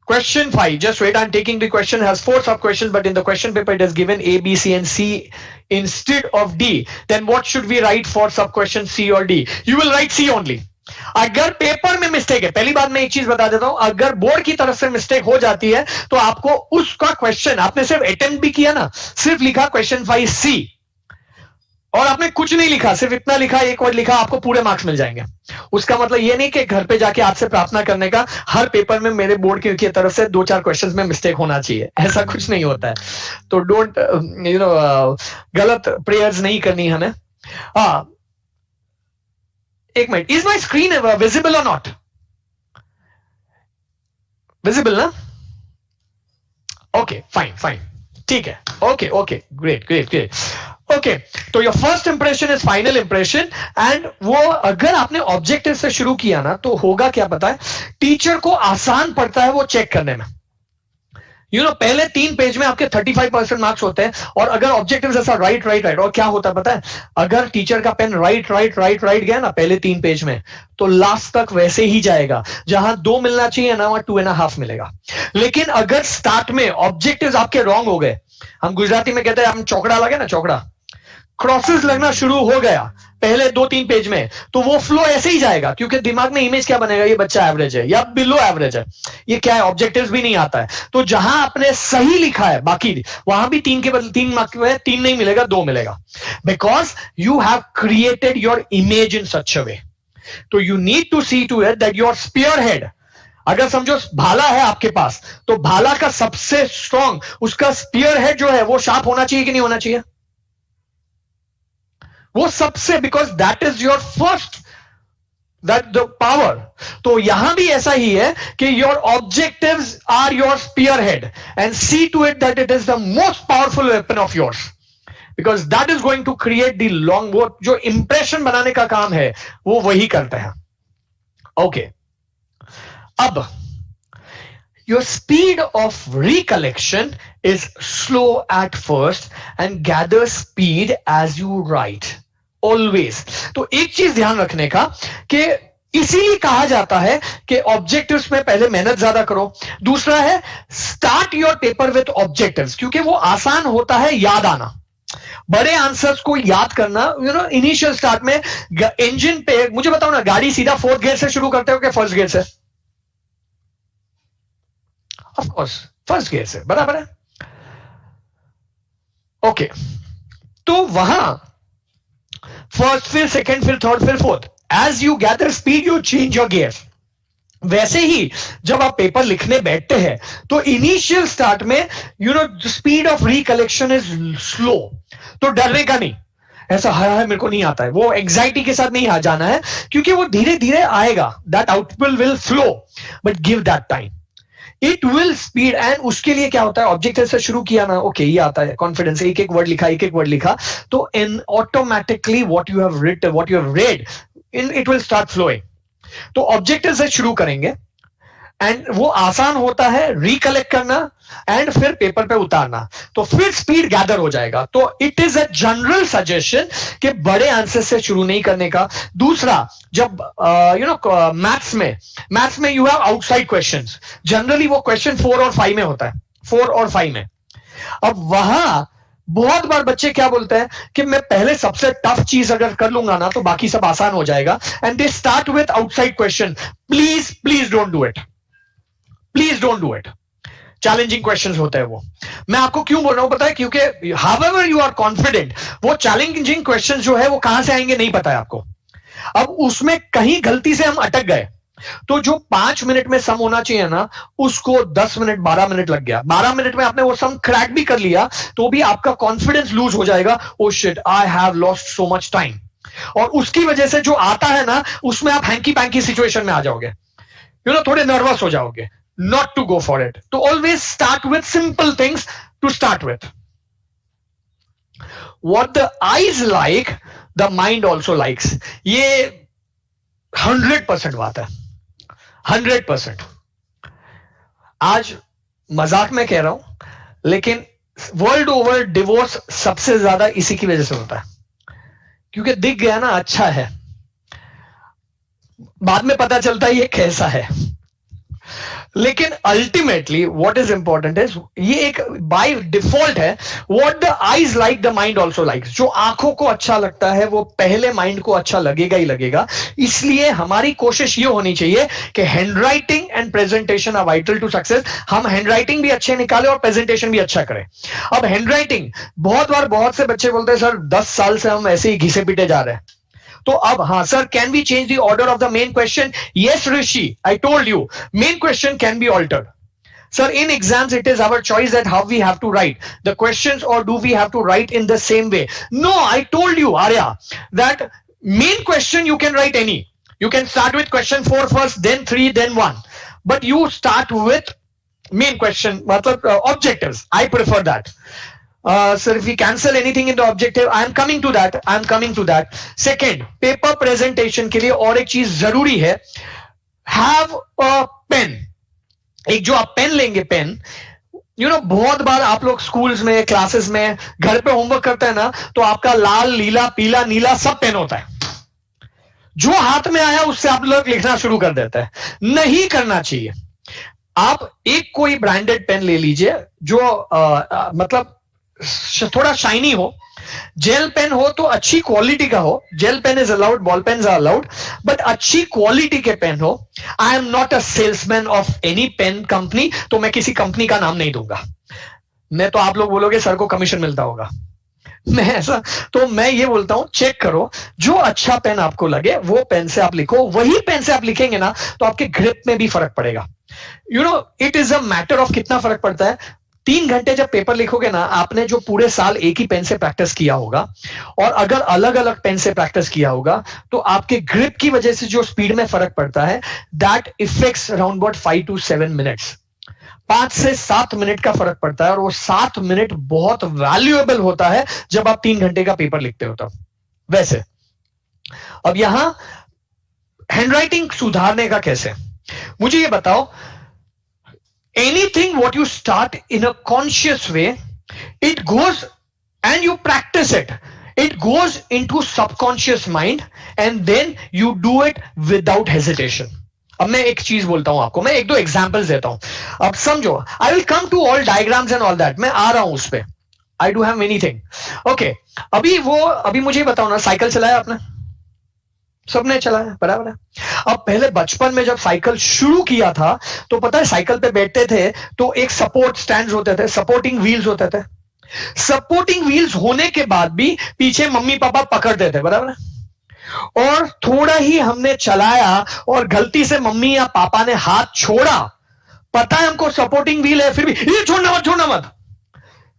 Question 5. Just wait, I'm taking the question. Has 4 sub questions, but in the question paper it is given A, B, C, and C instead of D. Then what should we write for sub question C or D? You will write C only. अगर paper में mistake है, पहली बात मैं एक चीज बता देता हूं, अगर बोर्ड की तरफ से मिस्टेक हो जाती है तो आपको उसका क्वेश्चन, आपने सिर्फ अटेम्प्ट भी किया ना, सिर्फ लिखा क्वेश्चन 5C और आपने कुछ नहीं लिखा, सिर्फ इतना लिखा, एक वर्ड लिखा, आपको पूरे मार्क्स मिल जाएंगे. उसका मतलब ये नहीं कि घर पे जाके आपसे प्रार्थना करने का हर पेपर में मेरे बोर्ड की तरफ से 2-4 क्वेश्चंस में मिस्टेक होना चाहिए, ऐसा कुछ नहीं होता है. तो डोंट गलत प्रेयर्स नहीं करनी हमें. एक minute, is my screen visible और नॉट? विजिबल ना? ओके फाइन फाइन, ठीक है, okay okay, great great great. Okay, तो your first impression is final impression, and वो अगर आपने ऑब्जेक्टिव से शुरू किया ना तो होगा क्या पता है, टीचर को आसान पड़ता है वो चेक करने में। पहले 3 पेज में आपके 35% मार्क्स होते हैं, और अगर ऑब्जेक्टिव ऐसा राइट राइट राइट, और क्या होता है पता है, अगर टीचर का pen right right right right गया ना पहले 3 पेज में, तो लास्ट तक वैसे ही जाएगा, जहां 2 मिलना चाहिए ना वहां 2.5 मिलेगा। लेकिन अगर स्टार्ट में ऑब्जेक्टिव्स आपके रॉन्ग हो गए, हम गुजराती में कहते हैं हम चौकड़ा लगे ना, चौकड़ा क्रॉसेस लगना शुरू हो गया पहले 2-3 पेज में, तो वो फ्लो ऐसे ही जाएगा, क्योंकि दिमाग में इमेज क्या बनेगा, ये बच्चा एवरेज है या बिलो एवरेज है, ये क्या है, ऑब्जेक्टिव्स भी नहीं आता है। तो जहां आपने सही लिखा है बाकी वहां भी 3 के बदले 3 मार्क्स में 3 नहीं मिलेगा, 2 मिलेगा, because you have created your image in such a way. तो you need to see to it that your spear head, अगर समझो भाला है आपके पास, तो भाला का सबसे स्ट्रॉन्ग उसका स्पीयर हेड जो है वो शार्प होना चाहिए कि नहीं होना चाहिए, वो सबसे, because that is your first, that the power. तो यहां भी ऐसा ही है कि your objectives are your spear head, and see to it that it is the most powerful weapon of yours, because that is going to create the long, वो जो impression बनाने का काम है वो वही करते हैं। ओके, अब your speed of recollection is slow at first and gather speed as you write always। तो एक चीज ध्यान रखने का कि इसीलिए कहा जाता है कि ऑब्जेक्टिव्स में पहले मेहनत ज्यादा करो। दूसरा है start your paper with objectives, क्योंकि वो आसान होता है याद आना, बड़े आंसर्स को याद करना। इनिशियल स्टार्ट में इंजन पे, मुझे बताओ ना, गाड़ी सीधा 4th गियर से शुरू करते हो कि 1st गियर से? ऑफ कोर्स 1st गियर से, बराबर है। ओके, तो वहां 1st, फिर 2nd, फिर 3rd, फिर 4th, as you gather speed you change your gear. वैसे ही जब आप पेपर लिखने बैठते हैं तो इनिशियल स्टार्ट में speed of recollection is slow, तो डरने का नहीं, ऐसा है मेरे को नहीं आता है, वो एंजाइटी के साथ नहीं आ जाना है, क्योंकि वो धीरे धीरे आएगा, that output will flow, but give that time, it will speed. And उसके लिए क्या होता है, ऑब्जेक्टिव से शुरू किया ना, ओके ये आता है कॉन्फिडेंस, एक एक वर्ड लिखा, एक एक वर्ड लिखा, तो in automatically what you have written, what you have read, it will start flowing. तो ऑब्जेक्टिव से शुरू करेंगे, एंड वो आसान होता है रिकलेक्ट करना एंड फिर पेपर पे उतारना, तो फिर स्पीड गैदर हो जाएगा। तो it is a general suggestion कि बड़े आंसर से शुरू नहीं करने का। दूसरा, जब मैथ्स में you have outside questions, generally वो क्वेश्चन 4 और 5 में होता है, 4 और 5 में। अब वहां बहुत बार बच्चे क्या बोलते हैं कि मैं पहले सबसे टफ चीज अगर कर लूंगा ना तो बाकी सब आसान हो जाएगा, and they start with outside question. Please please don't do it, please don't do it. Challenging questions होते हैं वो। मैं आपको क्यों बोल रहा हूं पता है, क्योंकि हाउएवर यू आर कॉन्फिडेंट, वो चैलेंजिंग क्वेश्चंस जो है वो कहां से आएंगे नहीं पता है आपको। अब उसमें कहीं गलती से हम अटक गए तो जो 5 मिनट में सम होना चाहिए ना, उसको 10 मिनट 12 मिनट लग गया। 12 मिनट में आपने वो सम क्रैक भी कर लिया तो भी आपका कॉन्फिडेंस लूज हो जाएगा। Oh shit, I have lost so much time. और उसकी वजह से जो आता है ना, उसमें आप हैंकी पैंकी सिचुएशन में आ जाओगे, थोड़े नर्वस हो जाओगे। Not to go for it. To always start with simple things to start with. What the eyes like, the mind also likes. ये 100% बात है, 100%। आज मजाक में कह रहा हूं, लेकिन वर्ल्ड ओवर डिवोर्स सबसे ज्यादा इसी की वजह से होता है, क्योंकि दिख गया ना अच्छा है, बाद में पता चलता है ये कैसा है। लेकिन ultimately what is important is, ये एक बाय डिफॉल्ट है, what the eyes like the mind also likes. जो आंखों को अच्छा लगता है वो पहले माइंड को अच्छा लगेगा ही लगेगा। इसलिए हमारी कोशिश ये होनी चाहिए कि handwriting and presentation are vital to success. हम हैंडराइटिंग भी अच्छे निकालें और प्रेजेंटेशन भी अच्छा करें। अब हैंडराइटिंग, बहुत बार बहुत से बच्चे बोलते हैं सर 10 साल से हम ऐसे ही घिसे पीटे जा रहे हैं। तो अब हाँ sir, can we change the order of the main question? Yes Rishi, I told you main question can be altered. Sir, in exams, it is our choice that how we have to write the questions, or do we have to write in the same way? No, I told you, Arya, that main question you can write any. You can start with question 4 first, then 3, then 1. But you start with main question, matlab objectives. I prefer that. Sir, if we cancel anything in the objective, I am coming to that. Second, paper presentation के लिए और एक चीज जरूरी है. Have a pen. एक जो आप पेन लेंगे, पेन, बहुत बार आप लोग स्कूल्स में, क्लासेस में, घर पे होमवर्क करते हैं ना, तो आपका लाल, लीला, पीला, नीला सब पेन होता है. जो हाथ में आया उससे आप लोग लिखना शुरू कर देते हैं. नहीं करना चाहिए. आप एक कोई ब्रांडेड पेन ले लीजिए जो मतलब थोड़ा शाइनी हो. जेल पेन हो तो अच्छी क्वालिटी का हो. Gel pen is allowed, ball pen are allowed, but अच्छी क्वालिटी के पेन हो. I am not a salesman of any pen company, तो मैं किसी कंपनी का नाम नहीं दूंगा. मैं तो आप लोग बोलोगे सर को कमीशन मिलता होगा. मैं ये बोलता हूं, चेक करो, जो अच्छा पेन आपको लगे वो पेन से आप लिखो. वही पेन से आप लिखेंगे ना तो आपके ग्रिप में भी फर्क पड़ेगा. It is a matter of कितना फर्क पड़ता है. 3 घंटे जब पेपर लिखोगे ना, आपने जो पूरे साल एक ही पेन से प्रैक्टिस किया होगा, और अगर अलग अलग पेन से प्रैक्टिस किया होगा, तो आपके ग्रिप की वजह से जो स्पीड में फर्क पड़ता है, that effects around about 5 to 7 minutes. 5 से 7 मिनट का फर्क पड़ता है, और वो 7 मिनट बहुत वैल्यूएबल होता है जब आप 3 घंटे का पेपर लिखते हो. तब वैसे अब यहां हैंडराइटिंग सुधारने का कैसे, मुझे ये बताओ. Anything what you start in a conscious way, it goes and you practice it. It goes into subconscious mind and then you do it without hesitation. अब मैं एक चीज बोलता हूं आपको, मैं एक दो एग्जांपल्स देता हूं. अब समझो, I will come to all diagrams and all that. मैं आ रहा हूं उस पे. I do have many thing. Okay, अभी मुझे बताओ ना, साइकिल चलाया आपने? सबने चलाया, बराबर है. अब पहले बचपन में जब साइकिल शुरू किया था, तो पता है साइकिल पे बैठते थे तो एक सपोर्ट स्टैंड होते थे, सपोर्टिंग व्हील्स होते थे. सपोर्टिंग व्हील्स होने के बाद भी पीछे मम्मी पापा पकड़ते थे, बराबर है. और थोड़ा ही हमने चलाया और गलती से मम्मी या पापा ने हाथ छोड़ा, पता है हमको सपोर्टिंग व्हील है, फिर भी ये छोड़ना मत,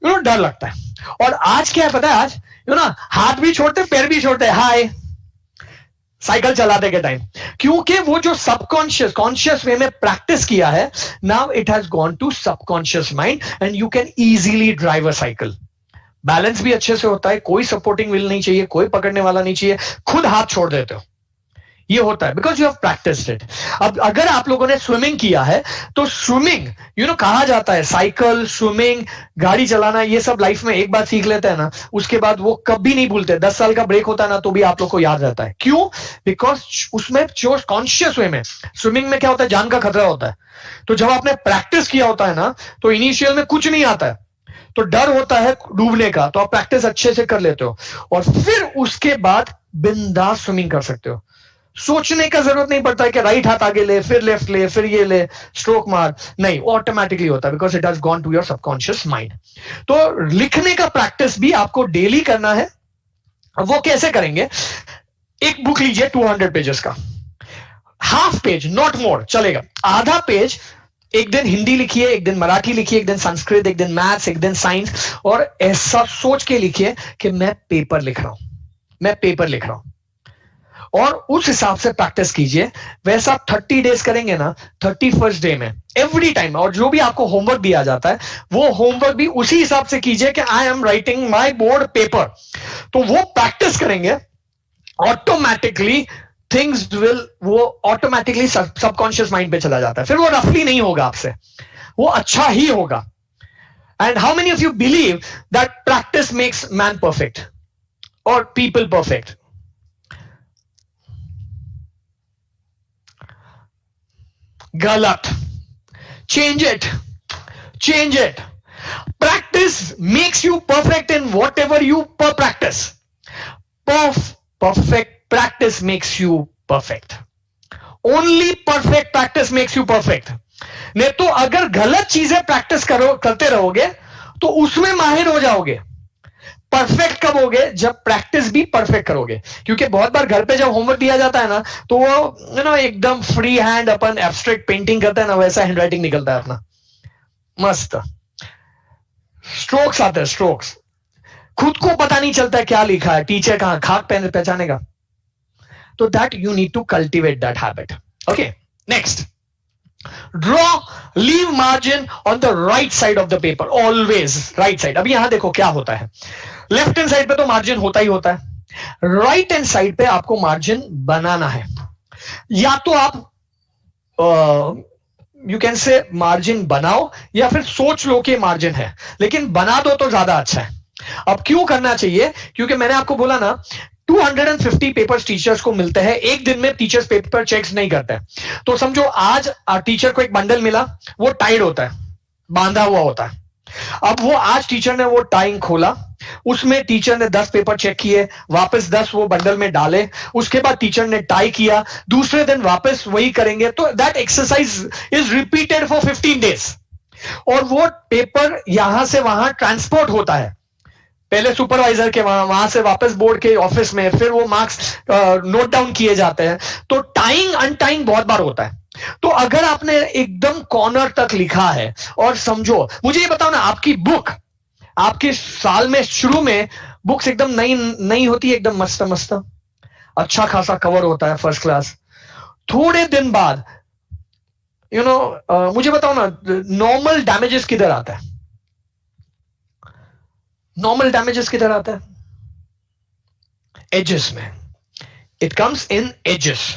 डर लगता है. और आज क्या है पता है, आज हाथ भी छोड़ते, पैर भी छोड़ते. हाय, साइकिल चलाते के टाइम, क्योंकि वो जो कॉन्शियस वे में प्रैक्टिस किया है, now it has gone to subconscious mind and you can easily drive a cycle. Balance भी अच्छे से होता है, कोई सपोर्टिंग व्हील नहीं चाहिए, कोई पकड़ने वाला नहीं चाहिए, खुद हाथ छोड़ देते हो. ये होता है because you have practised it. अब अगर आप लोगों ने स्विमिंग किया है, तो स्विमिंग कहा जाता है, साइकिल, स्विमिंग, गाड़ी चलाना, ये सब लाइफ में एक बार सीख लेते हैं ना, उसके बाद वो कभी नहीं भूलते. 10 साल का ब्रेक होता है ना, तो भी आप लोग को याद रहता है. क्यों? बिकॉज उसमें जो कॉन्शियस वे में, स्विमिंग में क्या होता है, जान का खतरा होता है. तो जब आपने प्रैक्टिस किया होता है ना, तो इनिशियल में कुछ नहीं आता है, तो डर होता है डूबने का, तो आप प्रैक्टिस अच्छे से कर लेते हो, और फिर उसके बाद बिंदास स्विमिंग कर सकते हो. सोचने का जरूरत नहीं पड़ता है कि राइट हाथ आगे ले, फिर लेफ्ट ले, फिर ये ले, स्ट्रोक मार. नहीं, ऑटोमेटिकली होता है, because it has gone to your subconscious mind. तो लिखने का प्रैक्टिस भी आपको डेली करना है. वो कैसे करेंगे? एक बुक लीजिए 200 पेजेस का, हाफ पेज, नॉट मोर, चलेगा. आधा पेज एक दिन हिंदी लिखिए, एक दिन मराठी लिखिए, एक दिन संस्कृत, एक दिन मैथ्स, एक दिन साइंस, और ऐसा सोच के लिखिए कि मैं पेपर लिख रहा हूं, और उस हिसाब से प्रैक्टिस कीजिए. वैसा 30 डेज करेंगे ना, 31st डे में एवरी टाइम, और जो भी आपको होमवर्क दिया जाता है, वो होमवर्क भी उसी हिसाब से कीजिए कि आई am writing my board paper. तो वो प्रैक्टिस करेंगे, ऑटोमेटिकली थिंग्स विल, वो ऑटोमेटिकली सबकॉन्शियस माइंड पे चला जाता है. फिर वो रफली नहीं होगा आपसे, वो अच्छा ही होगा. And how many of you believe that practice makes man perfect और पीपल परफेक्ट? गलत. Change it. Practice makes you perfect in whatever you practice. Perfect practice makes you perfect. Only perfect practice makes you perfect. नहीं तो अगर गलत चीजें practice करते रहोगे तो उसमें माहिर हो जाओगे. परफेक्ट कब होगे? जब प्रैक्टिस भी परफेक्ट करोगे. क्योंकि बहुत बार घर पे जब होमवर्क दिया जाता है ना, तो वो एकदम फ्री हैंड अपन एब्स्ट्रैक्ट पेंटिंग करते हैं ना, वैसा हैंडराइटिंग निकलता है अपना, मस्त. स्ट्रोक्स आते हैं, स्ट्रोक्स, खुद को पता नहीं चलता है क्या लिखा है. टीचर कहां खाक पहचानेगा? तो that you need to cultivate that habit. Okay, next, draw leave margin on the right side of the paper, always right side. अभी यहां देखो क्या होता है, लेफ्ट हैंड साइड पे तो मार्जिन होता ही होता है, राइट हैंड साइड पे आपको मार्जिन बनाना है. या तो आप यू कैन से मार्जिन बनाओ या फिर सोच लो कि मार्जिन है, लेकिन बना दो तो ज्यादा अच्छा है. अब क्यों करना चाहिए, क्योंकि मैंने आपको बोला ना 250 पेपर्स टीचर्स को मिलते हैं एक दिन में. टीचर्स पेपर चेक्स नहीं करते. तो समझो आज टीचर को एक बंडल मिला, वो टाइड होता है, बांधा हुआ होता है. अब वो आज टीचर ने वो टाइम खोला, उसमें टीचर ने 10 पेपर चेक किए, वापस 10 वो बंडल में डाले, उसके बाद टीचर ने टाई किया, दूसरे दिन वापस वही करेंगे. तो that exercise is repeated for 15 days. और वो पेपर यहां से वहां ट्रांसपोर्ट होता है, पहले सुपरवाइजर के वहां से वापस बोर्ड के ऑफिस में, फिर वो मार्क्स नोट डाउन किए जाते हैं. तो टाइंग अनटाइंग बहुत बार होता है. तो अगर आपने एकदम कॉर्नर तक लिखा है, और समझो, मुझे ये बताओ ना, आपकी बुक, आपके साल में शुरू में बुक्स एकदम नई नई होती है, एकदम मस्त मस्त, अच्छा खासा कवर होता है, फर्स्ट क्लास. थोड़े दिन बाद मुझे बताओ ना, नॉर्मल डैमेजेस किधर आता है? नॉर्मल डैमेजेस किधर आता है? एजेस में. It comes in edges.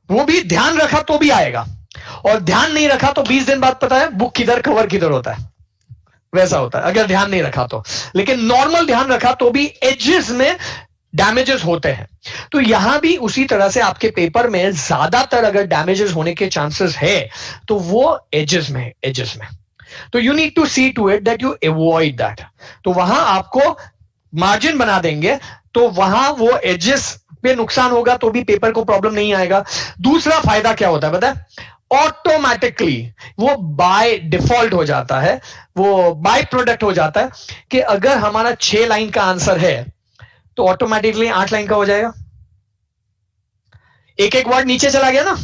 वो भी ध्यान रखा तो भी आएगा, और ध्यान नहीं रखा तो 20 दिन बाद पता है बुक किधर, कवर किधर होता है, वैसा होता है अगर ध्यान नहीं रखा तो. लेकिन नॉर्मल ध्यान रखा तो भी एजेस में डैमेजेस होते हैं. तो यहां भी उसी तरह से आपके पेपर में ज्यादातर अगर डैमेजेस होने के चांसेस है तो वो एजेस में, एजेस में. तो you need to see to it that you avoid that. तो वहां आपको मार्जिन बना देंगे, तो वहां वो एजेस पे नुकसान होगा तो भी पेपर को प्रॉब्लम नहीं आएगा. दूसरा फायदा क्या होता है पता है? ऑटोमेटिकली वो बाय डिफॉल्ट हो जाता है, वो बाय प्रोडक्ट हो जाता है कि अगर हमारा 6 लाइन का आंसर है तो ऑटोमेटिकली 8 लाइन का हो जाएगा. एक एक वर्ड नीचे चला गया ना,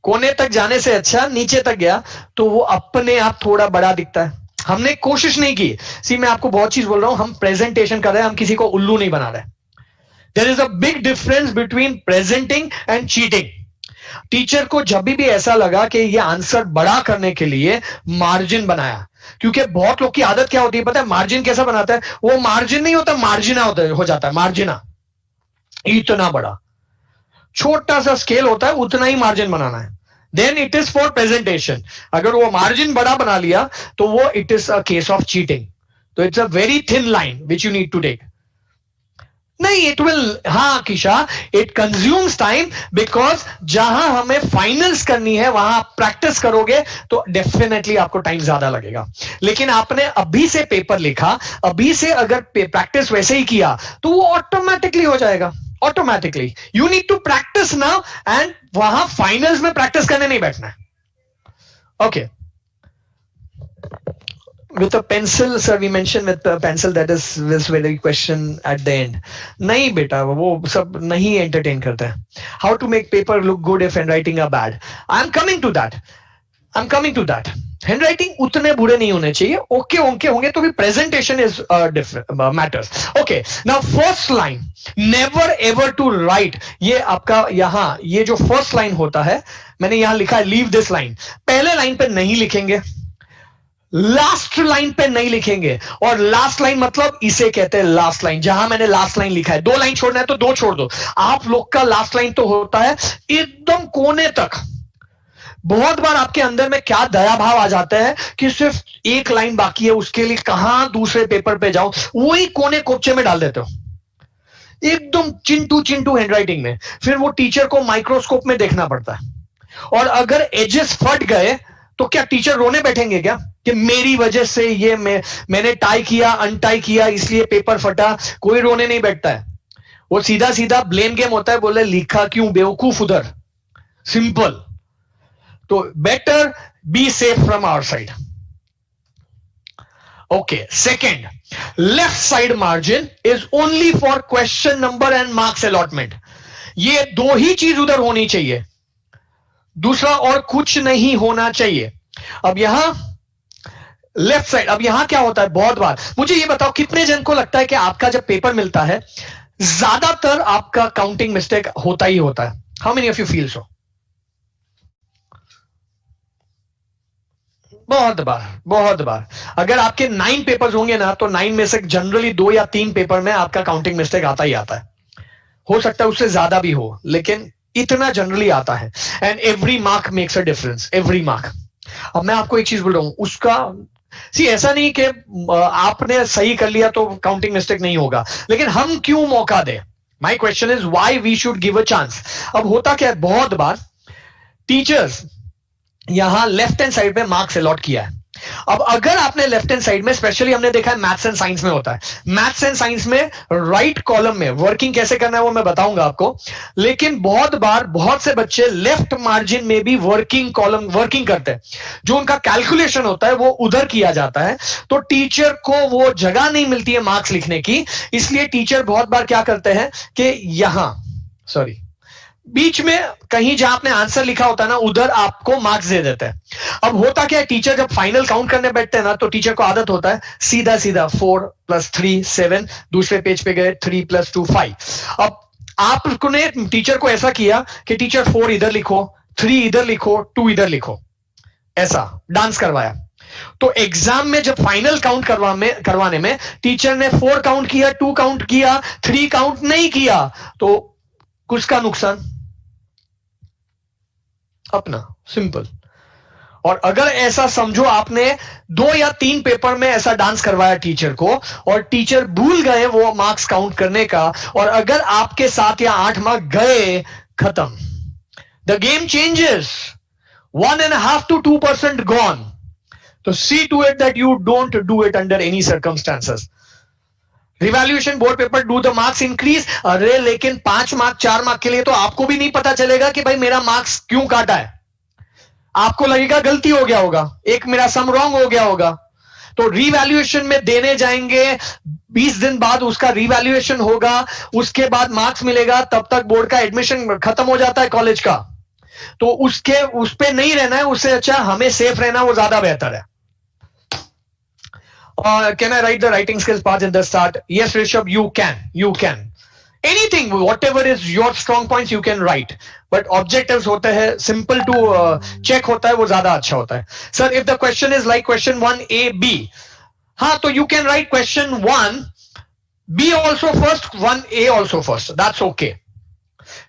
कोने तक जाने से अच्छा नीचे तक गया, तो वो अपने आप थोड़ा बड़ा दिखता है. हमने कोशिश नहीं की. सी, मैं आपको बहुत चीज बोल रहा हूं, हम प्रेजेंटेशन कर रहे हैं, हम किसी को उल्लू नहीं बना रहे. There is a big difference between presenting and cheating. Teacher को जब भी ऐसा लगा कि ये आंसर बड़ा करने के लिए मार्जिन बनाया, क्योंकि बहुत लोग की आदत क्या होती है पता है? मार्जिन कैसा बनाता है? वो मार्जिन नहीं होता, मार्जिना होता है, हो जाता है मार्जिना. इतना बड़ा, छोटा सा स्केल होता है, उतना ही मार्जिन बनाना है. Then it is for presentation. अगर वो मार्जिन बड़ा बना लिया तो वो it is a case of cheating. तो it's a very thin line which you need to take. नहीं, इट विल, हाँ किशा, इट कंज्यूम्स टाइम, बिकॉज जहां हमें फाइनल्स करनी है वहां आप प्रैक्टिस करोगे तो डेफिनेटली आपको टाइम ज्यादा लगेगा. लेकिन आपने अभी से पेपर लिखा, अभी से अगर प्रैक्टिस वैसे ही किया तो वो ऑटोमेटिकली हो जाएगा. Automatically you need to practice now, and वहां फाइनल्स में प्रैक्टिस करने नहीं बैठना है. Okay, with a pencil, sir, we mentioned with a pencil, that is this very question at the end. नहीं बेटा, वो सब नहीं entertain करते हैं. How to make paper look good if handwriting are bad? I'm coming to that. I'm coming to that. Handwriting उतने बुरे नहीं होने चाहिए. ओके ओके होंगे तो भी presentation is different matters. Okay, now first line, never ever to write. ये आपका यहाँ ये जो first line होता है, मैंने यहाँ लिखा है leave this line. पहले लाइन पे नहीं लिखेंगे, लास्ट लाइन पे नहीं लिखेंगे. और लास्ट लाइन मतलब इसे कहते हैं लास्ट लाइन. जहां मैंने लास्ट लाइन लिखा है, 2 लाइन छोड़ना है तो 2 छोड़ दो. आप लोग का लास्ट लाइन तो होता है एकदम कोने तक. बहुत बार आपके अंदर में क्या दया भाव आ जाता है कि सिर्फ 1 लाइन बाकी है, उसके लिए कहां दूसरे पेपर पे जाऊं, वही कोने कोपचे में डाल देते हो एकदम चिंटू चिंटू हैंडराइटिंग में. फिर वो टीचर को माइक्रोस्कोप में देखना पड़ता है. और अगर एजेस फट गए तो क्या टीचर रोने बैठेंगे क्या कि मेरी वजह से ये मैंने टाई किया, अनटाई किया, इसलिए पेपर फटा? कोई रोने नहीं बैठता है. वो सीधा सीधा ब्लेम गेम होता है, बोले लिखा क्यों बेवकूफ उधर. सिंपल. तो better be safe from our side. Okay, second, left side margin is only for question number and marks allotment. ये 2 ही चीज उधर होनी चाहिए, दूसरा और कुछ नहीं होना चाहिए. अब यहां लेफ्ट साइड, अब यहां क्या होता है बहुत बार, मुझे ये बताओ कितने जन को लगता है कि आपका जब पेपर मिलता है ज्यादातर आपका काउंटिंग मिस्टेक होता ही होता है. How many of you feel so? बहुत बार. अगर आपके 9 पेपर्स होंगे ना, तो 9 में से जनरली 2 या 3 पेपर में आपका काउंटिंग मिस्टेक आता ही आता है. हो सकता है उससे ज्यादा भी हो, लेकिन इतना जनरली आता है. And every mark makes a difference, every mark. अब मैं आपको एक चीज बोल रहा हूं, उसका ऐसा नहीं कि आपने सही कर लिया तो काउंटिंग मिस्टेक नहीं होगा, लेकिन हम क्यों मौका दें? My question is why we should give a chance. अब होता क्या है, बहुत बार टीचर्स यहां लेफ्ट हैंड साइड में मार्क्स अलॉट किया है. अब अगर आपने लेफ्ट हैंड साइड में, स्पेशली हमने देखा है मैथ्स एंड साइंस में होता है, मैथ्स एंड साइंस में राइट कॉलम में वर्किंग कैसे करना है वो मैं बताऊंगा आपको. लेकिन बहुत बार बहुत से बच्चे लेफ्ट मार्जिन में भी वर्किंग करते हैं. जो उनका कैलकुलेशन होता है वो उधर किया जाता है, तो टीचर को वो जगह नहीं मिलती है मार्क्स लिखने की. इसलिए टीचर बहुत बार क्या करते हैं कि यहां बीच में कहीं जहां आपने आंसर लिखा होता है ना, उधर आपको मार्क्स दे देते हैं. अब होता क्या है, टीचर जब फाइनल काउंट करने बैठते हैं ना, तो टीचर को आदत होता है सीधा 4 + 3 7, दूसरे पेज पे गए 3 + 2 5. अब आपने टीचर को ऐसा किया कि टीचर 4 इधर लिखो, 3 इधर लिखो, 2 इधर लिखो, ऐसा डांस करवाया. तो एग्जाम में जब फाइनल काउंट करवाने में टीचर ने 4 काउंट किया, 2 काउंट किया, 3 काउंट नहीं किया, तो किसका नुकसान? अपना. सिंपल. और अगर ऐसा समझो आपने 2 या 3 पेपर में ऐसा डांस करवाया टीचर को, और टीचर भूल गए वो मार्क्स काउंट करने का, और अगर आपके 7 या 8 मार्क गए, खत्म. The game changes. 1.5 to 2% gone. तो see to it that you don't do it under any circumstances. Revaluation board paper, do the marks increase. अरे लेकिन 5 मार्क 4 मार्क के लिए तो आपको भी नहीं पता चलेगा कि भाई मेरा मार्क्स क्यों काटा है. आपको लगेगा गलती हो गया होगा, एक मेरा सम रॉन्ग हो गया होगा. तो रिवैल्यूएशन में देने जाएंगे, 20 दिन बाद उसका रिवैल्यूएशन होगा, उसके बाद मार्क्स मिलेगा, तब तक बोर्ड का एडमिशन खत्म हो जाता है कॉलेज का. तो उस पे नहीं रहना है, उससे अच्छा हमें सेफ रहना वो ज्यादा बेहतर है. Can I write the writing skills part in the start? Yes, Rishabh, you can. Anything, whatever is your strong points, you can write. But objectives होते हैं, simple to check होता है, वो ज्यादा अच्छा होता है. Sir, if the question is like question 1A, B, हाँ, तो you can write question 1, B also first, 1A also first. That's okay.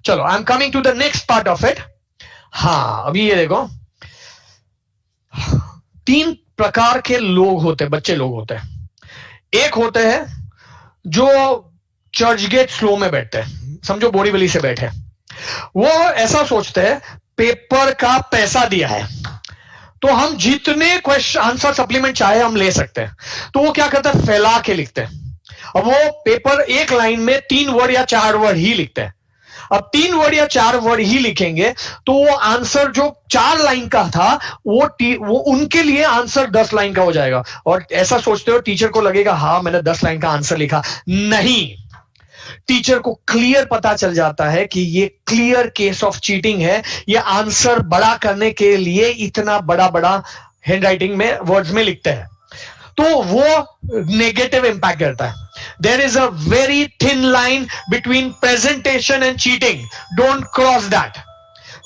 चलो, I'm coming to the next part of it. हाँ, अभी ये देखो, 3 प्रकार के लोग होते हैं, बच्चे लोग होते हैं. एक होते हैं जो चर्च गेट स्लो में बैठते हैं, समझो बोरीवली से बैठे. वो ऐसा सोचते हैं पेपर का पैसा दिया है तो हम जितने क्वेश्चन आंसर सप्लीमेंट चाहे हम ले सकते हैं. तो वो क्या करते हैं, फैला के लिखते हैं. अब वो पेपर एक लाइन में 3 वर्ड या 4 वर्ड ही लिखते हैं. अब 3 वर्ड या 4 वर्ड ही लिखेंगे तो वो आंसर जो 4 लाइन का था वो उनके लिए आंसर 10 लाइन का हो जाएगा. और ऐसा सोचते हो टीचर को लगेगा हाँ मैंने 10 लाइन का आंसर लिखा. नहीं, टीचर को क्लियर पता चल जाता है कि ये क्लियर केस ऑफ चीटिंग है. ये आंसर बड़ा करने के लिए इतना बड़ा बड़ा हैंडराइटिंग में वर्ड्स में लिखते हैं, तो वो नेगेटिव इंपैक्ट करता है. There is a very thin line between presentation and cheating. Don't cross that.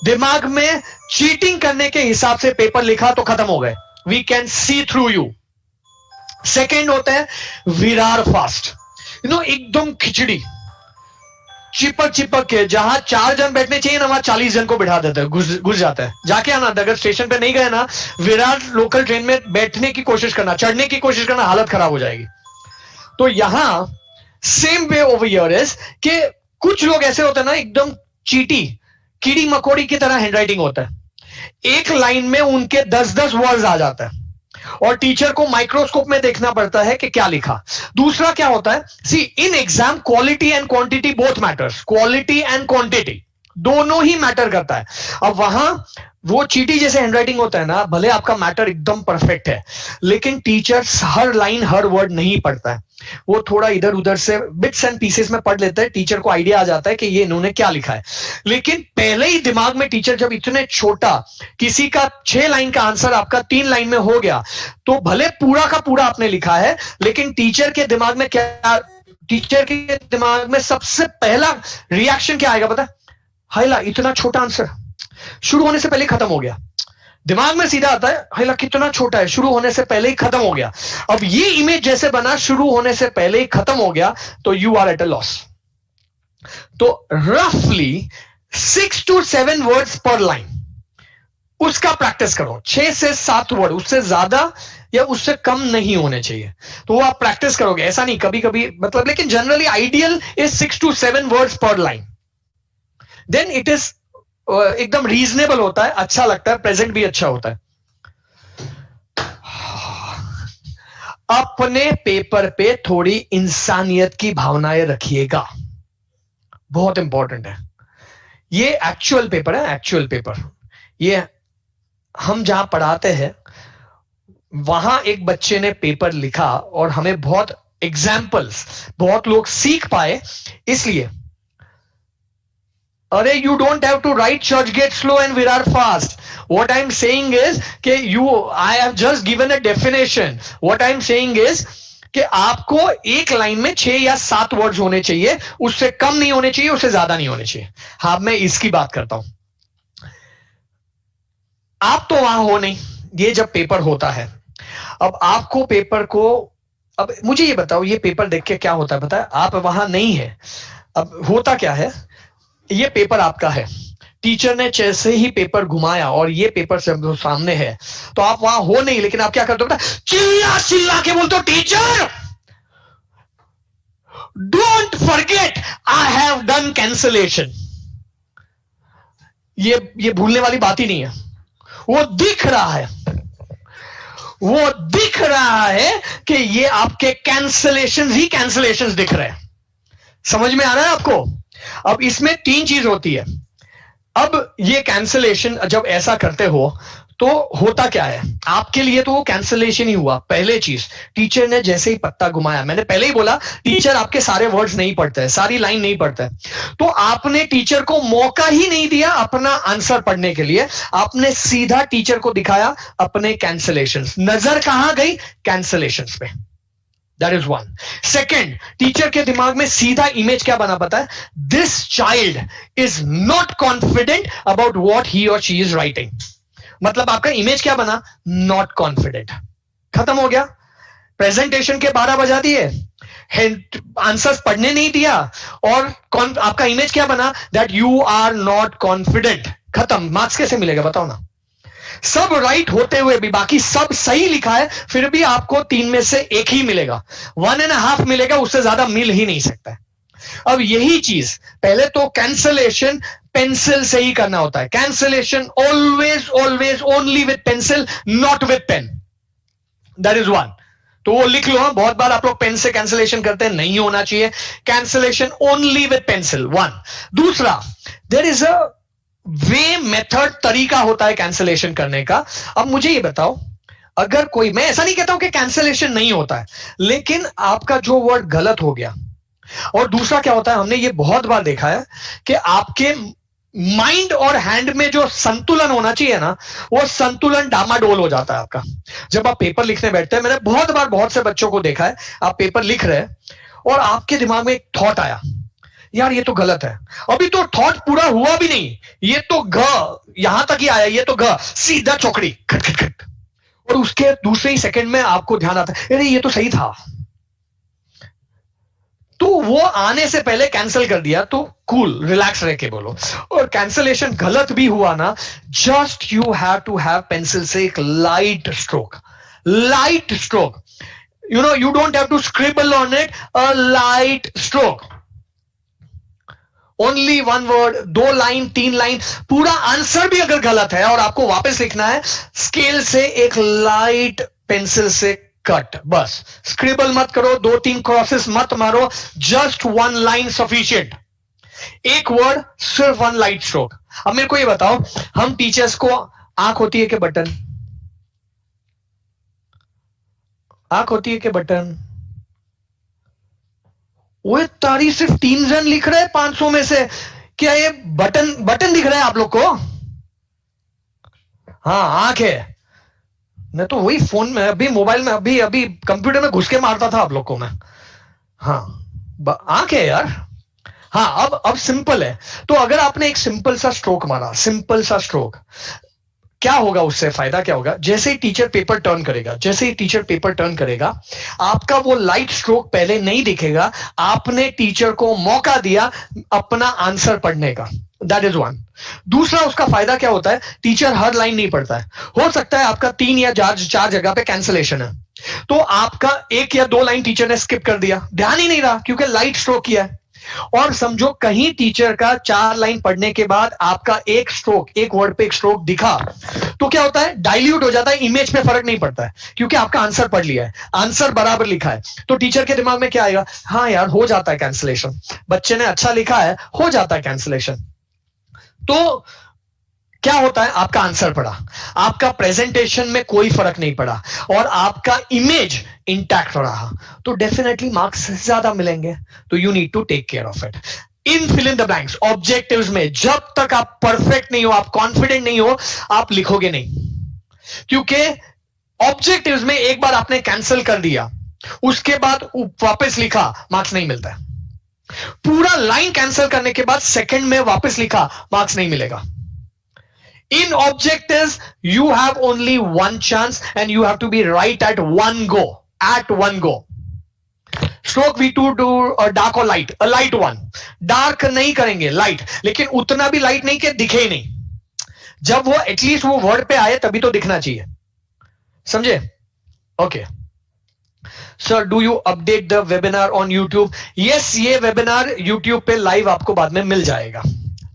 दिमाग में चीटिंग करने के हिसाब से पेपर लिखा तो खत्म हो गए. We can see through you. Second होता है विरार फास्ट. एकदम खिचड़ी चिपक के, जहां 4 जन बैठने चाहिए ना वहां 40 जन को बिठा देते हैं, घुस जाता है. जाके आना, अगर स्टेशन पे नहीं गए ना, विरार लोकल ट्रेन में बैठने की कोशिश करना, चढ़ने की कोशिश करना, हालत खराब हो जाएगी. तो यहां same way over here is कि कुछ लोग ऐसे होते हैं ना, एकदम चीटी कीड़ी मकोड़ी की तरह हैंडराइटिंग होता है. एक लाइन में उनके 10-10 वर्ड्स आ जाता है और टीचर को माइक्रोस्कोप में देखना पड़ता है कि क्या लिखा. दूसरा क्या होता है, see in exam quality and quantity both matters. Quality and quantity दोनों ही मैटर करता है. अब वहां वो चीटी जैसे हैंडराइटिंग होता है ना, भले आपका मैटर एकदम परफेक्ट है, लेकिन टीचर हर लाइन हर वर्ड नहीं पढ़ता है. वो थोड़ा इधर उधर से बिट्स एंड पीसेस में पढ़ लेता है. टीचर को आइडिया आ जाता है कि ये इन्होंने क्या लिखा है. लेकिन पहले ही दिमाग में टीचर जब इतने छोटा, किसी का 6 लाइन का आंसर आपका 3 लाइन में हो गया, तो भले पूरा का पूरा आपने लिखा है, लेकिन टीचर के दिमाग में क्या टीचर के दिमाग में सबसे पहला रिएक्शन क्या आएगा पता है? हाइला इतना छोटा आंसर, शुरू होने से पहले ही खत्म हो गया। दिमाग में सीधा आता है हाइला कितना छोटा है, शुरू होने से पहले ही खत्म हो गया। अब ये इमेज जैसे बना, शुरू होने से पहले ही खत्म हो गया, तो you are at a loss. तो रफली 6 to 7 वर्ड्स पर लाइन, उसका प्रैक्टिस करो। 6 से 7 वर्ड, उससे ज्यादा या उससे कम नहीं होने चाहिए। तो वो आप प्रैक्टिस करोगे, ऐसा नहीं कभी कभी मतलब, लेकिन generally ideal is 6 to 7 words पर लाइन। देन इट इज एकदम रीजनेबल होता है, अच्छा लगता है, प्रेजेंट भी अच्छा होता है। अपने पेपर पे थोड़ी इंसानियत की भावनाएं रखिएगा, बहुत इंपॉर्टेंट है। ये एक्चुअल पेपर है, एक्चुअल पेपर। ये हम जहां पढ़ाते हैं वहां एक बच्चे ने पेपर लिखा और हमें बहुत एग्जाम्पल्स, बहुत लोग सीख पाए, इसलिए। अरे you don't have to write Churchgate slow and Virar fast. What I am saying is कि I have just given a definition. What I am saying is कि आपको एक लाइन में 6 या 7 वर्ड्स होने चाहिए, उससे कम नहीं होने चाहिए, उससे ज्यादा नहीं होने चाहिए। हाँ, मैं इसकी बात करता हूं। आप तो वहां हो नहीं, ये जब पेपर होता है, अब आपको पेपर को, अब मुझे ये बताओ, ये पेपर देख के क्या होता है पता है? आप वहां नहीं है। अब होता क्या है, ये पेपर आपका है, टीचर ने जैसे ही पेपर घुमाया और ये पेपर सामने है, तो आप वहां हो नहीं, लेकिन आप क्या करते हो पता? चिल्ला चिल्ला के बोलते हो, teacher don't forget I have done cancellation. ये भूलने वाली बात ही नहीं है। वो दिख रहा है, वो दिख रहा है कि ये आपके कैंसलेशन ही कैंसलेशन दिख रहे हैं। समझ में आ रहा है आपको? अब इसमें 3 चीज होती है। अब ये कैंसलेशन जब ऐसा करते हो तो होता क्या है, आपके लिए तो वो कैंसलेशन ही हुआ। पहले चीज, टीचर ने जैसे ही पत्ता घुमाया, मैंने पहले ही बोला टीचर आपके सारे वर्ड्स नहीं पढ़ते हैं, सारी लाइन नहीं पढ़ते है, तो आपने टीचर को मौका ही नहीं दिया अपना आंसर पढ़ने के लिए। आपने सीधा टीचर को दिखाया अपने कैंसलेशंस। नजर कहां गई? कैंसलेशंस पे। That is one. Second, teacher के दिमाग में सीधा इमेज क्या बना पता है? This child is not confident about what he और शी इज राइटिंग। मतलब आपका इमेज क्या बना? Not confident. खत्म हो गया। प्रेजेंटेशन के 12 बजा दिए, आंसर्स पढ़ने नहीं दिया, और आपका इमेज क्या बना? That you are not confident. खत्म। मार्क्स कैसे मिलेगा बताओ ना? सब राइट होते हुए भी, बाकी सब सही लिखा है, फिर भी आपको 3 में से 1 ही मिलेगा, 1.5 मिलेगा, उससे ज्यादा मिल ही नहीं सकता है। अब यही चीज, पहले तो कैंसलेशन पेंसिल से ही करना होता है। Cancellation always always only with pencil, not with pen. That is one. तो वो लिख लो। बहुत बार आप लोग पेन से कैंसलेशन करते हैं, नहीं होना चाहिए। Cancellation only with pencil, one. दूसरा, there is a way, method, तरीका होता है कैंसलेशन करने का। अब मुझे ये बताओ, अगर कोई, मैं ऐसा नहीं कहता हूं कि कैंसलेशन नहीं होता है, लेकिन आपका जो वर्ड गलत हो गया, और दूसरा क्या होता है, हमने ये बहुत बार देखा है कि आपके माइंड और हैंड में जो संतुलन होना चाहिए ना, वो संतुलन डामाडोल हो जाता है आपका जब आप पेपर लिखने बैठते हैं। मैंने बहुत बार बहुत से बच्चों को देखा है, आप पेपर लिख रहे हैं और आपके दिमाग में एक थॉट आया, यार ये तो गलत है। अभी तो थॉट पूरा हुआ भी नहीं, ये तो ग यहां तक ही आया, ये तो ग, सीधा चौकड़ी खट खट खट, और उसके दूसरे ही सेकंड में आपको ध्यान आता है, अरे ये तो सही था। तो वो आने से पहले कैंसिल कर दिया, तो कूल रिलैक्स रह के बोलो। और कैंसलेशन गलत भी हुआ ना, just you have to have pencil से एक light stroke, light stroke, you know, you don't have to scribble on it, a light stroke, only 1 word, 2 line, 3 line. पूरा आंसर भी अगर गलत है और आपको वापस लिखना है, स्केल से एक लाइट पेंसिल से कट, बस। स्क्रिबल मत करो, 2-3 क्रॉसेस मत मारो, जस्ट 1 लाइन सफिशिएंट। एक वर्ड, सिर्फ 1 लाइट स्ट्रोक। अब मेरे को ये बताओ, हम टीचर्स को आंख होती है कि बटन? आंख होती है कि बटन? वो तारी सिर्फ 3 जन लिख रहे हैं 500 में से, क्या ये बटन बटन दिख रहा है आप लोग को? हाँ, आंख है। मैं तो वही फोन में, अभी मोबाइल में, अभी कंप्यूटर में घुस के मारता था आप लोग को मैं। हाँ, आंख है यार। हाँ, अब सिंपल है। तो अगर आपने एक सिंपल सा स्ट्रोक मारा, सिंपल सा स्ट्रोक, क्या होगा उससे? फायदा क्या होगा? जैसे ही टीचर पेपर टर्न करेगा, जैसे ही टीचर पेपर टर्न करेगा, आपका वो लाइट स्ट्रोक पहले नहीं दिखेगा। आपने टीचर को मौका दिया अपना आंसर पढ़ने का। That is one. दूसरा उसका फायदा क्या होता है? टीचर हर लाइन नहीं पढ़ता है। हो सकता है आपका 3 या 4 जगह पे कैंसलेशन है, तो आपका 1 या 2 लाइन टीचर ने स्किप कर दिया, ध्यान ही नहीं रहा क्योंकि लाइट स्ट्रोक किया है। और समझो कहीं टीचर का 4 लाइन पढ़ने के बाद आपका एक स्ट्रोक, एक वर्ड पे एक स्ट्रोक दिखा, तो क्या होता है? डाइल्यूट हो जाता है, इमेज पे फर्क नहीं पड़ता है क्योंकि आपका आंसर पढ़ लिया है, आंसर बराबर लिखा है। तो टीचर के दिमाग में क्या आएगा? हाँ यार, हो जाता है कैंसलेशन, बच्चे ने अच्छा लिखा है, हो जाता है कैंसलेशन। तो क्या होता है? आपका आंसर पड़ा, आपका प्रेजेंटेशन में कोई फर्क नहीं पड़ा और आपका इमेज इंटैक्ट रहा, तो डेफिनेटली मार्क्स ज्यादा मिलेंगे। तो you need to take care of it. In fill in the blanks, objectives में जब तक आप परफेक्ट नहीं हो, आप कॉन्फिडेंट नहीं हो, आप लिखोगे नहीं। क्योंकि ऑब्जेक्टिव्स में एक बार आपने कैंसिल कर दिया, उसके बाद वापस लिखा, मार्क्स नहीं मिलता है। पूरा लाइन कैंसिल करने के बाद सेकंड में वापस लिखा, मार्क्स नहीं मिलेगा। In objectives, you have only one chance and you have to be right at one go. At one go. Stroke V2 do dark or light. A light one. Dark नहीं करेंगे, light. लेकिन उतना भी light नहीं कि दिखे ही नहीं। जब वो एटलीस्ट वो वर्ड पे आए तभी तो दिखना चाहिए, समझे? Okay sir, do you update the webinar on YouTube? Yes, ये वेबिनार यूट्यूब पे लाइव आपको बाद में मिल जाएगा,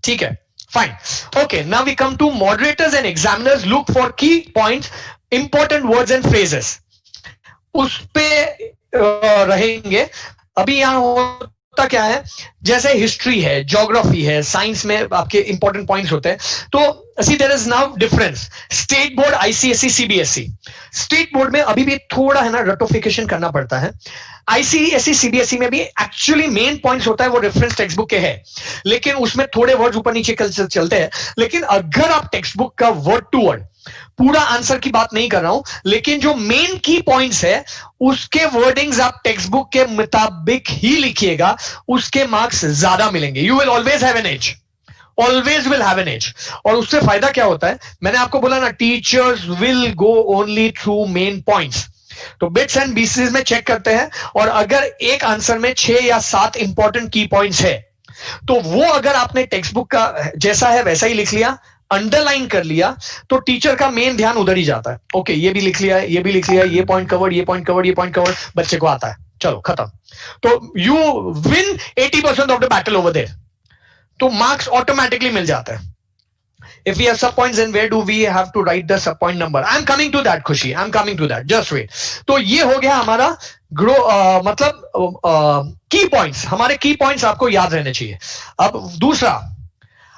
ठीक है? Fine. Okay, now we come to moderators and examiners. Look for key points, important words and phrases. उस पे रहेंगे। अभी यहां होता क्या है, जैसे हिस्ट्री है, ज्योग्राफी है, साइंस में आपके इंपॉर्टेंट पॉइंट्स होते हैं। तो see there is now difference. State board, ICSE, CBSE. State board में अभी भी थोड़ा है ना रटोफिकेशन करना पड़ता है। आईसीएसई, सीबीएसई में भी एक्चुअली मेन पॉइंट्स होता है वो रेफरेंस टेक्स्ट बुक के है, लेकिन उसमें थोड़े वर्ड्स ऊपर नीचे चलते हैं। लेकिन अगर आप टेक्स्ट बुक का वर्ड टू वर्ड, पूरा आंसर की बात नहीं कर रहा हूं, लेकिन जो मेन की पॉइंट्स है उसके वर्डिंग्स आप टेक्स्ट बुक के मुताबिक ही लिखिएगा, उसके मार्क्स ज्यादा मिलेंगे। You will always have an edge, always will have an edge. और उससे फायदा क्या होता है? मैंने आपको बोला ना, teachers will go only through main points. तो बिट्स एंड पीसेस में चेक करते हैं, और अगर एक आंसर में 6 या 7 इंपॉर्टेंट की पॉइंट्स है, तो वो अगर आपने टेक्स्ट बुक का जैसा है वैसा ही लिख लिया, अंडरलाइन कर लिया, तो टीचर का मेन ध्यान उधर ही जाता है। ओके, ये भी लिख लिया है, ये भी लिख लिया है, ये पॉइंट कवर्ड, ये पॉइंट कवर्ड, ये पॉइंट कवर्ड, बच्चे को आता है, चलो खत्म। तो you win 80% of the battle over there, तो मार्क्स ऑटोमेटिकली मिल जाता है। If we have sub points, then where do we have to write the sub point number? I'm coming to that, खुशी, I'm coming to that. Just wait. तो ये हो गया हमारा ग्रो, मतलब की पॉइंट्स। हमारे की पॉइंट्स आपको याद रहने चाहिए। अब दूसरा,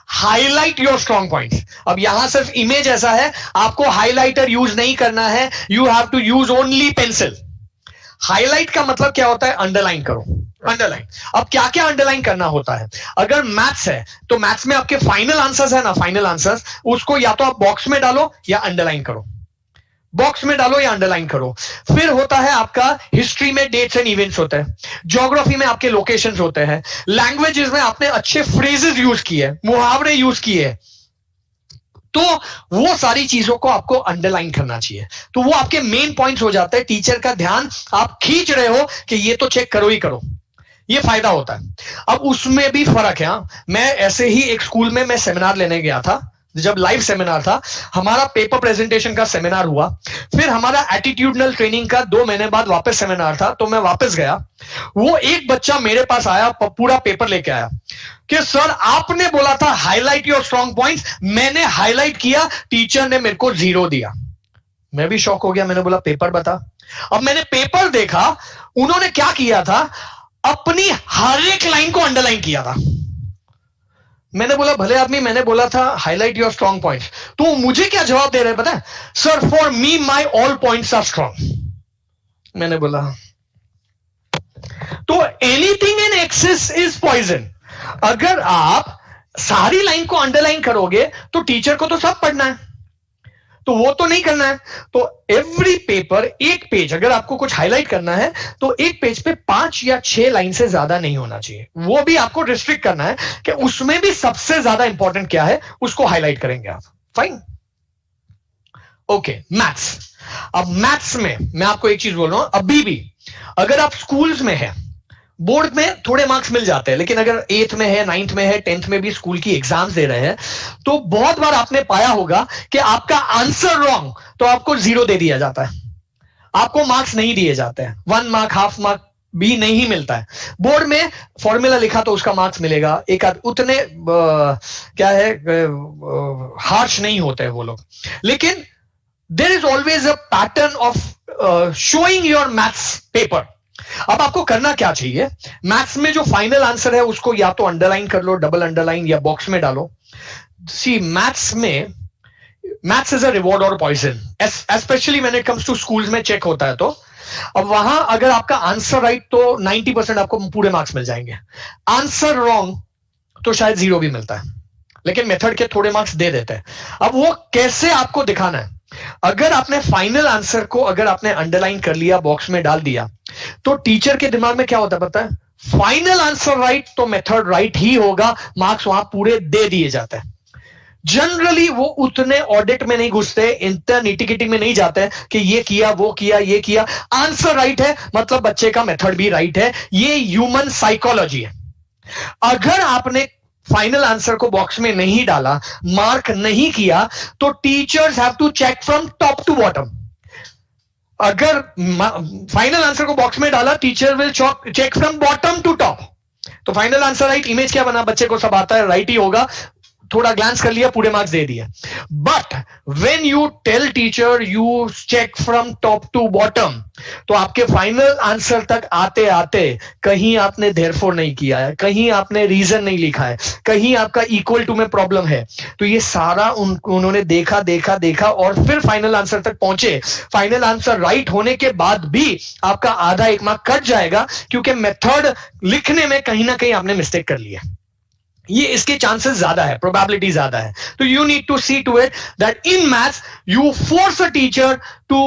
हाईलाइट योर स्ट्रॉन्ग पॉइंट्स। अब यहां सिर्फ इमेज ऐसा है, आपको हाईलाइटर यूज नहीं करना है, you have to use only pencil. Highlight का मतलब क्या होता है? अंडरलाइन करो, अंडरलाइन। अब क्या क्या अंडरलाइन करना होता है? अगर मैथ्स है तो मैथ्स में आपके फाइनल आंसर्स है ना, फाइनल आंसर्स, उसको या तो आप बॉक्स में डालो या अंडरलाइन करो, बॉक्स में डालो या अंडरलाइन करो। फिर होता है आपका हिस्ट्री में डेट्स एंड इवेंट्स होते हैं, ज्योग्राफी में आपके लोकेशंस होते हैं, लैंग्वेजेस में आपने अच्छे फ्रेजेस यूज किए, मुहावरे यूज किए, तो वो सारी चीजों को आपको अंडरलाइन करना चाहिए। तो वो आपके मेन पॉइंट्स हो जाते हैं। टीचर का ध्यान आप खींच रहे हो कि ये तो चेक करो ही करो, ये फायदा होता है। अब उसमें भी फर्क है। मैं ऐसे ही एक स्कूल में मैं सेमिनार लेने गया था, जब लाइव सेमिनार था, हमारा पेपर प्रेजेंटेशन का सेमिनार हुआ, फिर हमारा एटीट्यूडनल ट्रेनिंग का 2 महीने बाद वापस सेमिनार था, तो मैं वापस गया। वो एक बच्चा मेरे पास आया, पूरा पेपर लेके आया कि सर आपने बोला था हाईलाइट योर स्ट्रॉन्ग पॉइंट्स, मैंने हाईलाइट किया, टीचर ने मेरे को 0 दिया। मैं भी शॉक हो गया, मैंने बोला पेपर बता। अब मैंने पेपर देखा, उन्होंने क्या किया था, अपनी हर एक लाइन को अंडरलाइन किया था। मैंने बोला भले आदमी, मैंने बोला था हाईलाइट योर स्ट्रॉन्ग पॉइंट्स, तो मुझे क्या जवाब दे रहे हैं पता है? Sir for me my all points are strong. मैंने बोला तो anything in excess is poison. अगर आप सारी लाइन को अंडरलाइन करोगे तो टीचर को तो सब पढ़ना है, तो वो तो नहीं करना है। तो एवरी पेपर, एक पेज अगर आपको कुछ हाईलाइट करना है तो एक पेज पे 5 या 6 लाइन से ज्यादा नहीं होना चाहिए। वो भी आपको रिस्ट्रिक्ट करना है कि उसमें भी सबसे ज्यादा इंपॉर्टेंट क्या है उसको हाईलाइट करेंगे आप। Fine, okay. मैथ्स, अब मैथ्स में मैं आपको एक चीज बोल रहा हूं, अभी भी अगर आप स्कूल्स में है, बोर्ड में थोड़े मार्क्स मिल जाते हैं, लेकिन अगर 8th में है, 9th में है, 10th में भी स्कूल की एग्जाम्स दे रहे हैं, तो बहुत बार आपने पाया होगा कि आपका आंसर रॉन्ग तो आपको 0 दे दिया जाता है, आपको मार्क्स नहीं दिए जाते हैं, 1 मार्क, हाफ मार्क भी नहीं मिलता है। बोर्ड में फॉर्मूला लिखा तो उसका मार्क्स मिलेगा, एक आध उतने क्या है हार्श नहीं होते हैं वो लोग। लेकिन there is always a pattern of showing your maths paper. अब आपको करना क्या चाहिए, मैथ्स में जो फाइनल आंसर है उसको या तो अंडरलाइन कर लो, डबल अंडरलाइन, या बॉक्स में डालो। सी, मैथ्स में, मैथ्स इज अ रिवॉर्ड और poison, especially when it comes to schools में चेक होता है। तो अब वहां अगर आपका आंसर राइट तो 90% आपको पूरे मार्क्स मिल जाएंगे, आंसर रॉन्ग तो शायद 0 भी मिलता है, लेकिन मेथड के थोड़े मार्क्स दे देते हैं। अब वो कैसे आपको दिखाना है, अगर आपने फाइनल आंसर को अगर आपने अंडरलाइन कर लिया, बॉक्स में डाल दिया, तो टीचर के दिमाग में क्या होता है पता है, फाइनल आंसर राइट तो मेथड राइट ही होगा, मार्क्स वहां पूरे दे दिए जाते हैं। जनरली वो उतने ऑडिट में नहीं घुसते, इतना निटिकिटी में नहीं जाते कि ये किया, वो किया, ये किया, आंसर राइट है मतलब बच्चे का मेथड भी राइट है। ये ह्यूमन साइकोलॉजी है। अगर आपने फाइनल आंसर को बॉक्स में नहीं डाला, मार्क नहीं किया, तो teachers have to check from top to bottom. अगर फाइनल आंसर को बॉक्स में डाला, teacher will check from bottom to top. तो फाइनल आंसर राइट, इमेज क्या बना, बच्चे को सब आता है, राइट ही होगा, थोड़ा ग्लांस कर लिया, पूरे मार्क्स दे दिए। But when you tell teacher you check from top to bottom, तो आपके फाइनल आंसर तक आते आते कहीं आपने देयरफॉर नहीं किया है, कहीं आपने रीजन नहीं लिखा है, कहीं आपका इक्वल टू में प्रॉब्लम है, तो ये सारा उन्होंने देखा देखा देखा और फिर फाइनल आंसर तक पहुंचे। फाइनल आंसर राइट होने के बाद भी आपका आधा 1 मार्क कट जाएगा, क्योंकि मेथड लिखने में कहीं ना कहीं आपने मिस्टेक कर लिया। ये इसके चांसेस ज्यादा है, प्रोबेबिलिटी ज्यादा है। तो you need to see to it that in maths you force a teacher to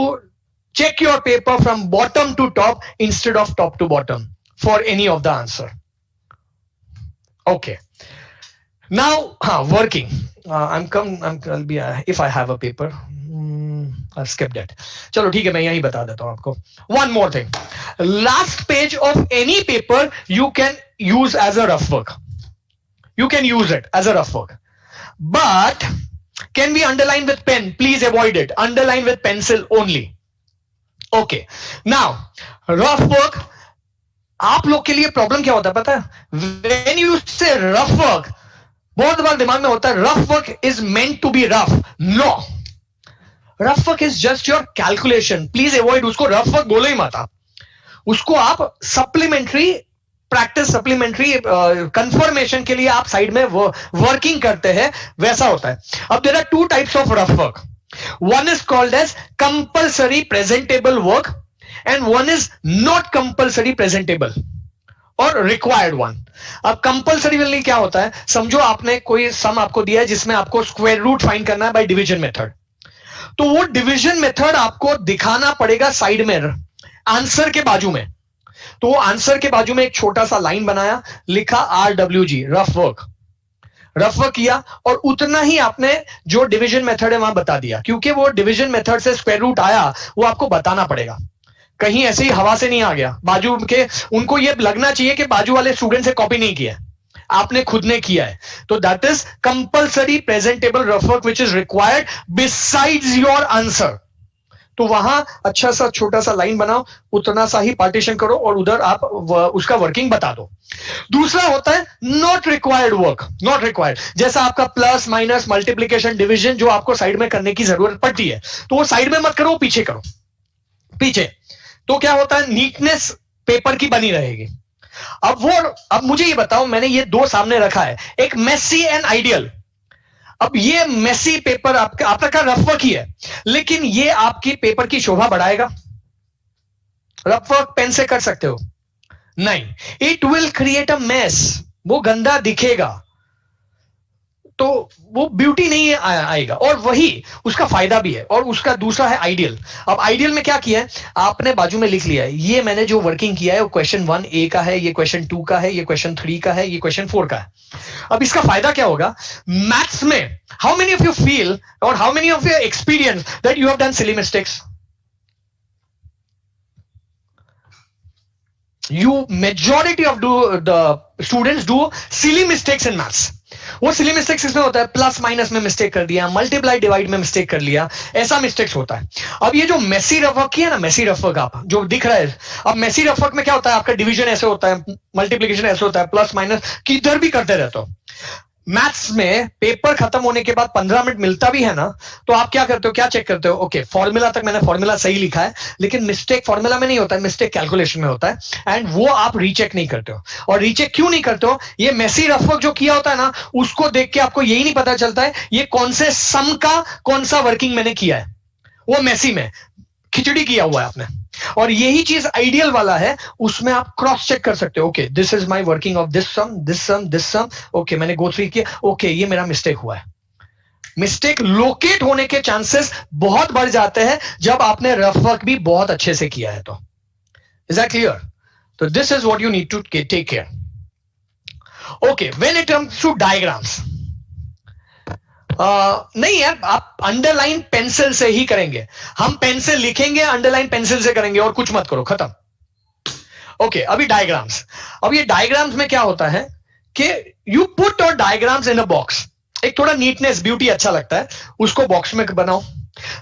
check your paper from bottom to top instead of top to bottom for any of the answer. Okay. Now, working. I'll be if I have a paper. I'll skip that. चलो ठीक है, मैं यही बता देता हूं आपको. One more thing. Last page of any paper you can use as a rough work. You can use it as a rough work. But can be underlined with pen. Please avoid it. Underline with pencil only. Okay, now rough work, आप लोग के लिए problem क्या होता है पता है, when you say rough work, बहुत बार दिमाग में होता है rough work is meant to be rough. No, rough work is just your calculation. Please avoid, उसको रफ वर्क बोलो ही मत आप, उसको आप सप्लीमेंट्री प्रैक्टिस, सप्लीमेंट्री कंफर्मेशन के लिए आप साइड में वर्किंग करते हैं, वैसा होता है। अब there are 2 types of rough work. One is called as compulsory presentable work and one is not compulsory presentable or required one. अब कंपल्सरी वाली क्या होता है, समझो आपने कोई सम आपको दिया है जिसमें आपको स्क्वायर रूट फाइंड करना है बाय डिवीजन मेथड, तो वो डिवीजन मेथड आपको दिखाना पड़ेगा साइड में, आंसर के बाजू में। तो वो आंसर के बाजू में एक छोटा सा लाइन बनाया, लिखा RWG, rough work, rough work किया, और उतना ही आपने जो डिवीजन मेथड है वहां बता दिया, क्योंकि वो डिवीजन मेथड से स्क्वायर रूट आया, वो आपको बताना पड़ेगा, कहीं ऐसे ही हवा से नहीं आ गया। बाजू के उनको ये लगना चाहिए कि बाजू वाले स्टूडेंट से कॉपी नहीं किया, आपने खुद ने किया है। तो that is compulsory presentable rough work which is required besides your answer. तो वहां अच्छा सा छोटा सा लाइन बनाओ, उतना सा ही पार्टीशन करो और उधर आप उसका वर्किंग बता दो। दूसरा होता है not required work, not required, जैसा आपका प्लस माइनस मल्टीप्लीकेशन डिवीजन जो आपको साइड में करने की जरूरत पड़ती है, तो वो साइड में मत करो, पीछे करो, पीछे। तो क्या होता है, नीटनेस पेपर की बनी रहेगी। अब मुझे ये बताओ, मैंने ये 2 सामने रखा है, एक मेसी एंड आइडियल। अब ये मेसी पेपर आपका रफ वर्क ही है, लेकिन ये आपकी पेपर की शोभा बढ़ाएगा? रफ वर्क पेन से कर सकते हो? नहीं, it will create a mess, वो गंदा दिखेगा। तो वो ब्यूटी नहीं आएगा। और वही उसका फायदा भी है। और उसका दूसरा है आइडियल। अब आइडियल में क्या किया है, आपने बाजू में लिख लिया है, ये मैंने जो वर्किंग किया है वो क्वेश्चन 1A का है, ये क्वेश्चन 2 का है, ये क्वेश्चन 3 का है, ये क्वेश्चन 4 का है। अब इसका फायदा क्या होगा, मैथ्स में how many of you feel और how many of you experience that you have done silly mistakes? Majority of the students do silly mistakes in maths. वो सिली मिस्टेक्स इसमें होता है, प्लस माइनस में मिस्टेक कर दिया, multiply divide में mistake कर लिया, ऐसा मिस्टेक्स होता है। अब ये जो मेसी रफवर्क किया ना, मेसी रफवर्क आप जो दिख रहा है, अब मेसी रफवर्क में क्या होता है, आपका डिवीजन ऐसे होता है, मल्टीप्लिकेशन ऐसे होता है, प्लस माइनस किधर भी करते रहते हो। मैथ्स में पेपर खत्म होने के बाद 15 मिनट मिलता भी है ना, तो आप क्या करते हो, क्या चेक करते हो, ओके फॉर्मूला तक मैंने फॉर्मूला सही लिखा है, लेकिन मिस्टेक फॉर्मूला में नहीं होता है, मिस्टेक कैलकुलेशन में होता है, एंड वो आप रीचेक नहीं करते हो। और रीचेक क्यों नहीं करते हो, ये मेसी रफवर्क जो किया होता है ना, उसको देख के आपको यही नहीं पता चलता है ये कौन से सम का कौन सा वर्किंग मैंने किया है, वो मेसी में खिचड़ी किया हुआ है आपने। और यही चीज आइडियल वाला है, उसमें आप क्रॉस चेक कर सकते हो, okay this is my working of this sum this sum this sum, okay मैंने गो थ्रू किया, ओके ये मेरा मिस्टेक हुआ है। मिस्टेक लोकेट होने के चांसेस बहुत बढ़ जाते हैं जब आपने रफ वर्क भी बहुत अच्छे से किया है। तो इज दैट क्लियर? तो this is what you need to take care. Okay, when it comes to diagrams, नहीं यार आप अंडरलाइन पेंसिल से ही करेंगे, हम पेन से लिखेंगे, अंडरलाइन पेंसिल से करेंगे, और कुछ मत करो, खत्म। ओके, अभी डायग्राम्स। अब ये डायग्राम्स में क्या होता है कि यू पुट और डायग्राम्स इन अ बॉक्स, एक थोड़ा नीटनेस ब्यूटी अच्छा लगता है, उसको बॉक्स में बनाओ।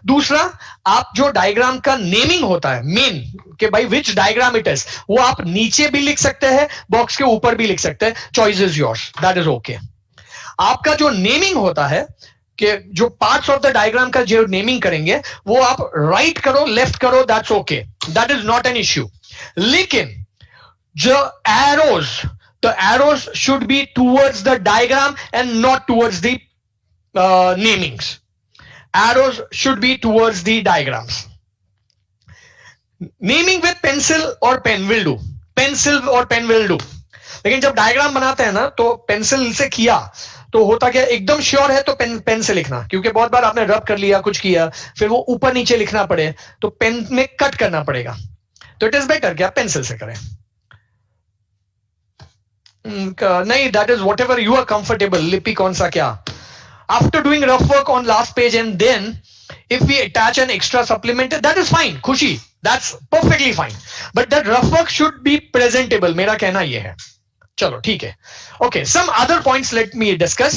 दूसरा, आप जो डायग्राम का नेमिंग होता है मेन कि भाई विच डायग्राम इट इज, वो आप नीचे भी लिख सकते हैं, बॉक्स के ऊपर भी लिख सकते हैं, choice is yours, that is okay. आपका जो नेमिंग होता है कि जो पार्ट्स ऑफ द डायग्राम का जो नेमिंग करेंगे वो आप राइट करो लेफ्ट करो, that's okay, that is not an issue. लेकिन जो arrows, the arrows should be towards the diagram and not towards the namings. Arrows should be towards the diagrams. Naming with pencil और pen will do, pencil और pen will do. लेकिन जब diagram बनाते हैं ना तो पेंसिल से किया तो होता क्या, एकदम श्योर है तो पेन से लिखना, क्योंकि बहुत बार आपने रब कर लिया, कुछ किया, फिर वो ऊपर नीचे लिखना पड़े तो पेन में कट करना पड़ेगा, तो इट इज बेटर कि आप पेंसिल से करें। नहीं, that is whatever you are comfortable. लिपि कौन सा क्या, after doing rough work on last page and then if we attach an extra supplement, that is fine, खुशी, that's perfectly fine, but that rough work should be presentable, मेरा कहना ये है। चलो ठीक है। Okay, some other points let me discuss.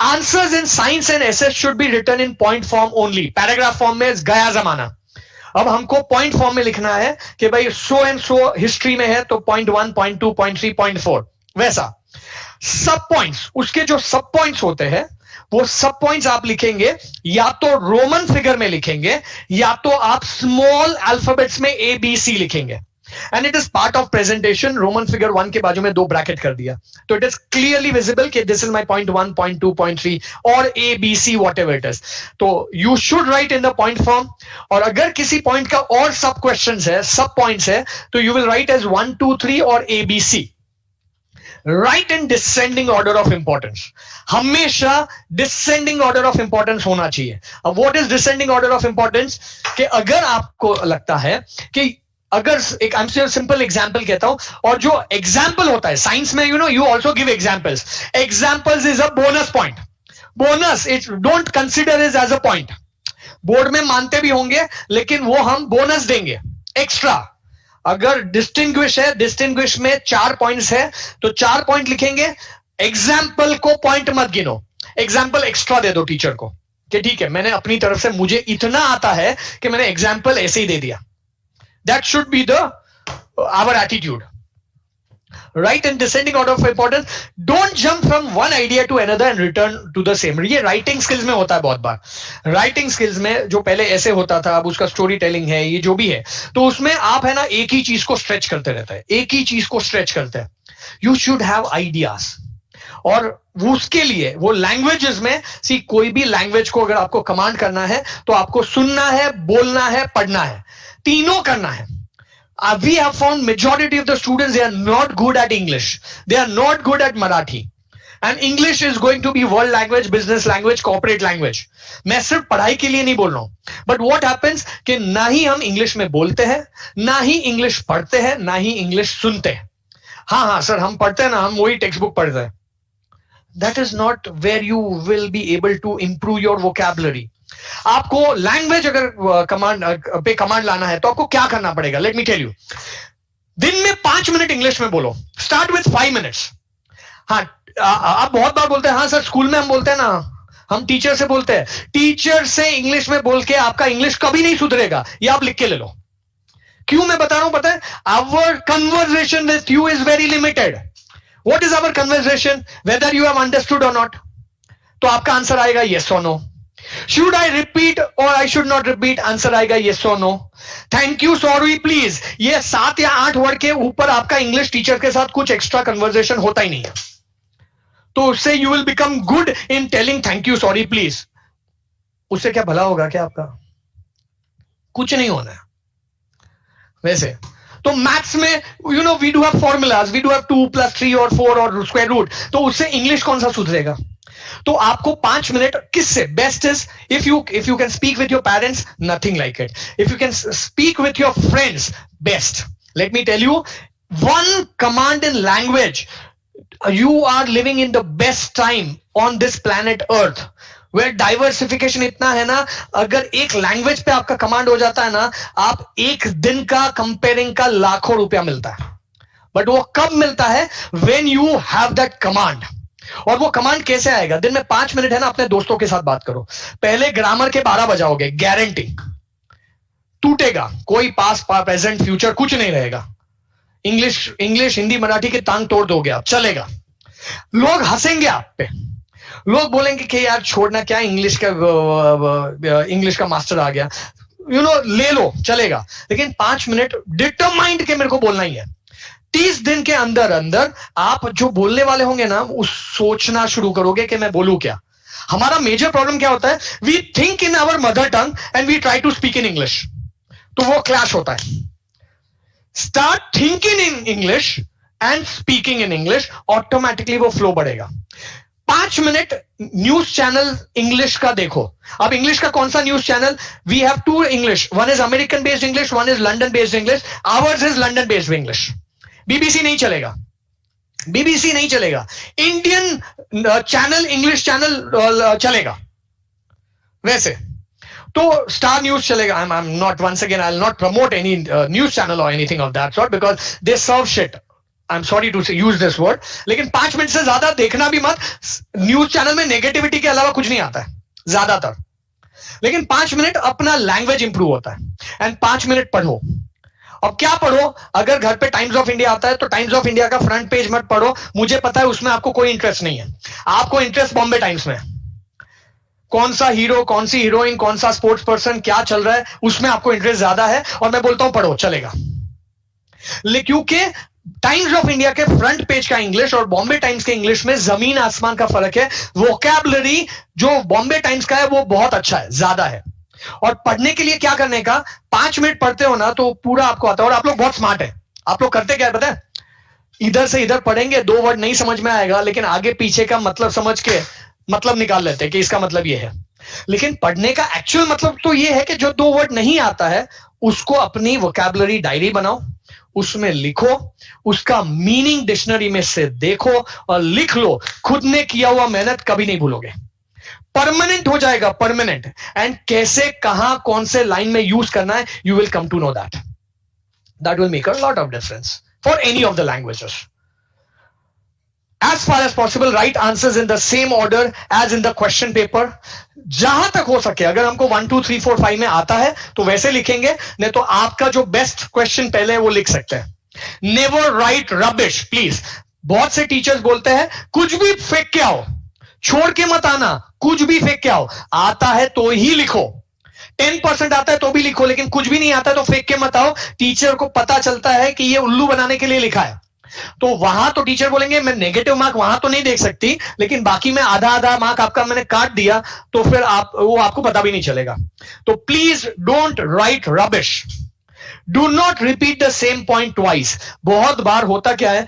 Answers in science and essays should be written in point form only. Paragraph form में गया जमाना, अब हमको पॉइंट फॉर्म में लिखना है कि भाई सो एंड सो हिस्ट्री में है तो पॉइंट 1, पॉइंट 2, पॉइंट 3, पॉइंट 4, वैसा। सब पॉइंट्स, उसके जो सब पॉइंट्स होते हैं वो सब पॉइंट्स आप लिखेंगे या तो रोमन फिगर में लिखेंगे या तो आप स्मॉल अल्फाबेट्स में ABC लिखेंगे, and it is part of presentation. Roman figure 1 के बाजू में 2 ब्रैकेट कर दिया तो इट इज क्लियरली विजिबल कि this is my point 1, point 2, point 3 और ABC whatever it is. तो you should write in the point form, और अगर किसी पॉइंट का और सब क्वेश्चन है, सब पॉइंट्स है, तो यू विल राइट एज 1, 2, 3 और ABC। Right in descending order of importance, हमेशा डिसेंडिंग ऑर्डर ऑफ इंपॉर्टेंस होना चाहिए। अब what is descending order of importance, कि अगर आपको लगता है कि अगर एक सिंपल एग्जांपल कहता हूं, और जो एग्जांपल होता है साइंस में, you know you also give examples, examples is a bonus point, bonus, it don't consider is as a point. Board में मानते भी होंगे लेकिन वो हम बोनस देंगे एक्स्ट्रा। अगर डिस्टिंग्विश है, डिस्टिंग्विश में 4 पॉइंट्स है तो 4 पॉइंट लिखेंगे, एग्जाम्पल को पॉइंट मत गिनो, एग्जाम्पल एक्स्ट्रा दे दो टीचर को कि ठीक है मैंने अपनी तरफ से, मुझे इतना आता है कि मैंने एग्जाम्पल ऐसे ही दे दिया। That should be the our attitude. Write in descending order of importance, don't jump from one idea to another and return to the same. ये राइटिंग स्किल्स में होता है बहुत बार। राइटिंग स्किल्स में जो पहले ऐसे होता था, अब उसका स्टोरी टेलिंग है, ये जो भी है, तो उसमें आप है ना एक ही चीज को स्ट्रेच करते रहते हैं, एक ही चीज को स्ट्रेच करते हैं। यू शुड हैव आइडियाज, और उसके लिए वो लैंग्वेजेस में, सी कोई भी लैंग्वेज को अगर आपको कमांड करना है तो आपको सुनना है, बोलना है, पढ़ना है, तीनों करना है। We have found majority of the students, they are not good at English, they are not good at Marathi, and English is going to be world language, business language, corporate language. मैं सिर्फ पढ़ाई के लिए नहीं बोल रहा हूं, but what happens कि ना ही हम इंग्लिश में बोलते हैं, ना ही इंग्लिश पढ़ते हैं, ना ही इंग्लिश सुनते हैं. हाँ सर हम पढ़ते हैं ना, हम वही टेक्स्ट बुक पढ़ते हैं. That is not where you will be able to improve your vocabulary. आपको लैंग्वेज अगर कमांड लाना है तो आपको क्या करना पड़ेगा? Let me tell you. दिन में 5 मिनट इंग्लिश में बोलो. Start with 5 minutes. हाँ, आप बहुत बार बोलते हैं हाँ सर स्कूल में हम बोलते हैं ना, हम टीचर से बोलते हैं. टीचर से इंग्लिश में बोल के आपका इंग्लिश कभी नहीं सुधरेगा. ये आप लिख के ले लो. क्यों मैं बता रहा हूं पता है? Our conversation with you is very limited. What is our conversation? Whether you have understood और नॉट. तो आपका आंसर आएगा येस और नो. शुड आई रिपीट और I should not repeat? Answer आएगा येस और no. Thank you, sorry, please, ये 7 या 8 वर्ड के ऊपर आपका इंग्लिश टीचर के साथ कुछ एक्स्ट्रा कन्वर्सेशन होता ही नहीं है. तो उससे you will become good in telling thank you, sorry, please. उससे क्या भला होगा क्या आपका? कुछ नहीं होना है. वैसे तो मैथ्स में you know we do have formulas, we do have 2 + 3 और 4 और स्क्वायर रूट. तो उससे इंग्लिश कौन सा सुधरेगा? तो आपको 5 मिनट किससे best is if you can speak with your parents, nothing like it. If you can speak with your friends, best. Let me tell you one command in language. You are living in the best time on this planet Earth, where diversification इतना है ना, अगर एक language पे आपका command हो जाता है ना, आप एक दिन का कंपेयरिंग का लाखों रुपया मिलता है. बट वो कब मिलता है? when you have that command. और वो कमांड कैसे आएगा? दिन में 5 मिनट है ना, अपने दोस्तों के साथ बात करो. पहले ग्रामर के 12 बजाओगे, गारंटी टूटेगा. कोई पास, प्रेजेंट, फ्यूचर कुछ नहीं रहेगा. इंग्लिश, हिंदी, मराठी के टांग तोड़ दोगे आप, चलेगा. लोग हंसेंगे आप पे. लोग बोलेंगे कि यार छोड़ना, क्या इंग्लिश का मास्टर आ गया, यू नो, ले लो, चलेगा. लेकिन 5 मिनट डिटरमाइंड के मेरे को बोलना ही है. 30 दिन के अंदर अंदर आप जो बोलने वाले होंगे ना, उस सोचना शुरू करोगे कि मैं बोलूं क्या. हमारा मेजर प्रॉब्लम क्या होता है? We think in our mother tongue and we try to speak in English. तो वो क्लैश होता है. Start thinking in English and speaking in English, automatically वो फ्लो बढ़ेगा. 5 मिनट न्यूज चैनल इंग्लिश का देखो. अब इंग्लिश का कौन सा news channel? We have 2 English. One is American based English, one is London based English. Ours is London based English. BBC नहीं चलेगा. बीबीसी नहीं चलेगा. इंडियन चैनल, इंग्लिश चैनल चलेगा. वैसे तो स्टार न्यूज चलेगा. I am not, once again I will not promote any news channel और anything of that sort because they serve shit. I am sorry to use this word. लेकिन 5 minute से ज्यादा देखना भी मत. न्यूज चैनल में negativity के अलावा कुछ नहीं आता है ज्यादातर. लेकिन 5 मिनट अपना लैंग्वेज इंप्रूव होता है. एंड 5 मिनट पढ़ो. अब क्या पढ़ो? अगर घर पे टाइम्स ऑफ इंडिया आता है तो टाइम्स ऑफ इंडिया का फ्रंट पेज मत पढ़ो. मुझे पता है उसमें आपको कोई इंटरेस्ट नहीं है. आपको इंटरेस्ट बॉम्बे टाइम्स में, कौन सा हीरो, कौन सी हीरोइन, कौन सा स्पोर्ट्स पर्सन, क्या चल रहा है, उसमें आपको इंटरेस्ट ज्यादा है. और मैं बोलता हूं पढ़ो, चलेगा. क्योंकि टाइम्स ऑफ इंडिया के फ्रंट पेज का इंग्लिश और बॉम्बे टाइम्स के इंग्लिश में जमीन आसमान का फर्क है. वोकैबुलरी जो बॉम्बे टाइम्स का है वो बहुत अच्छा है, ज्यादा है. और पढ़ने के लिए क्या करने का? 5 मिनट पढ़ते हो ना तो पूरा आपको आता है. और आप लोग बहुत स्मार्ट है. आप लोग करते क्या है पता है? इधर से इधर पढ़ेंगे, 2 वर्ड नहीं समझ में आएगा, लेकिन आगे पीछे का मतलब समझ के मतलब निकाल लेते हैं कि इसका मतलब ये है. लेकिन पढ़ने का एक्चुअल मतलब तो ये है कि जो 2 वर्ड नहीं आता है उसको अपनी वोकैबुलरी डायरी बनाओ, उसमें लिखो, उसका मीनिंग डिक्शनरी में से देखो और लिख लो. खुद ने किया हुआ मेहनत कभी नहीं भूलोगे. परमानेंट हो जाएगा, परमानेंट. एंड कैसे, कहां, कौन से लाइन में यूज करना है, you will come to know that. That will make a lot of difference for any of the languages. As far as possible, write answers in the same order as in the question paper. जहां तक हो सके, अगर हमको 1 2 3 4 5 में आता है तो वैसे लिखेंगे, नहीं तो आपका जो बेस्ट क्वेश्चन पहले है वो लिख सकते हैं. Never write rubbish, please. बहुत से टीचर्स बोलते हैं कुछ भी फेंक के आओ, छोड़ के मत आना, कुछ भी फेंक के आओ. आता है तो ही लिखो. 10% आता है तो भी लिखो, लेकिन कुछ भी नहीं आता है तो फेंक के मत आओ. टीचर को पता चलता है कि ये उल्लू बनाने के लिए लिखा है. तो वहां तो टीचर बोलेंगे मैं नेगेटिव मार्क वहां तो नहीं देख सकती, लेकिन बाकी में आधा मार्क आपका मैंने काट दिया, तो फिर वो आपको पता भी नहीं चलेगा. तो please don't write rubbish. Do not repeat the same point twice. बहुत बार होता क्या है,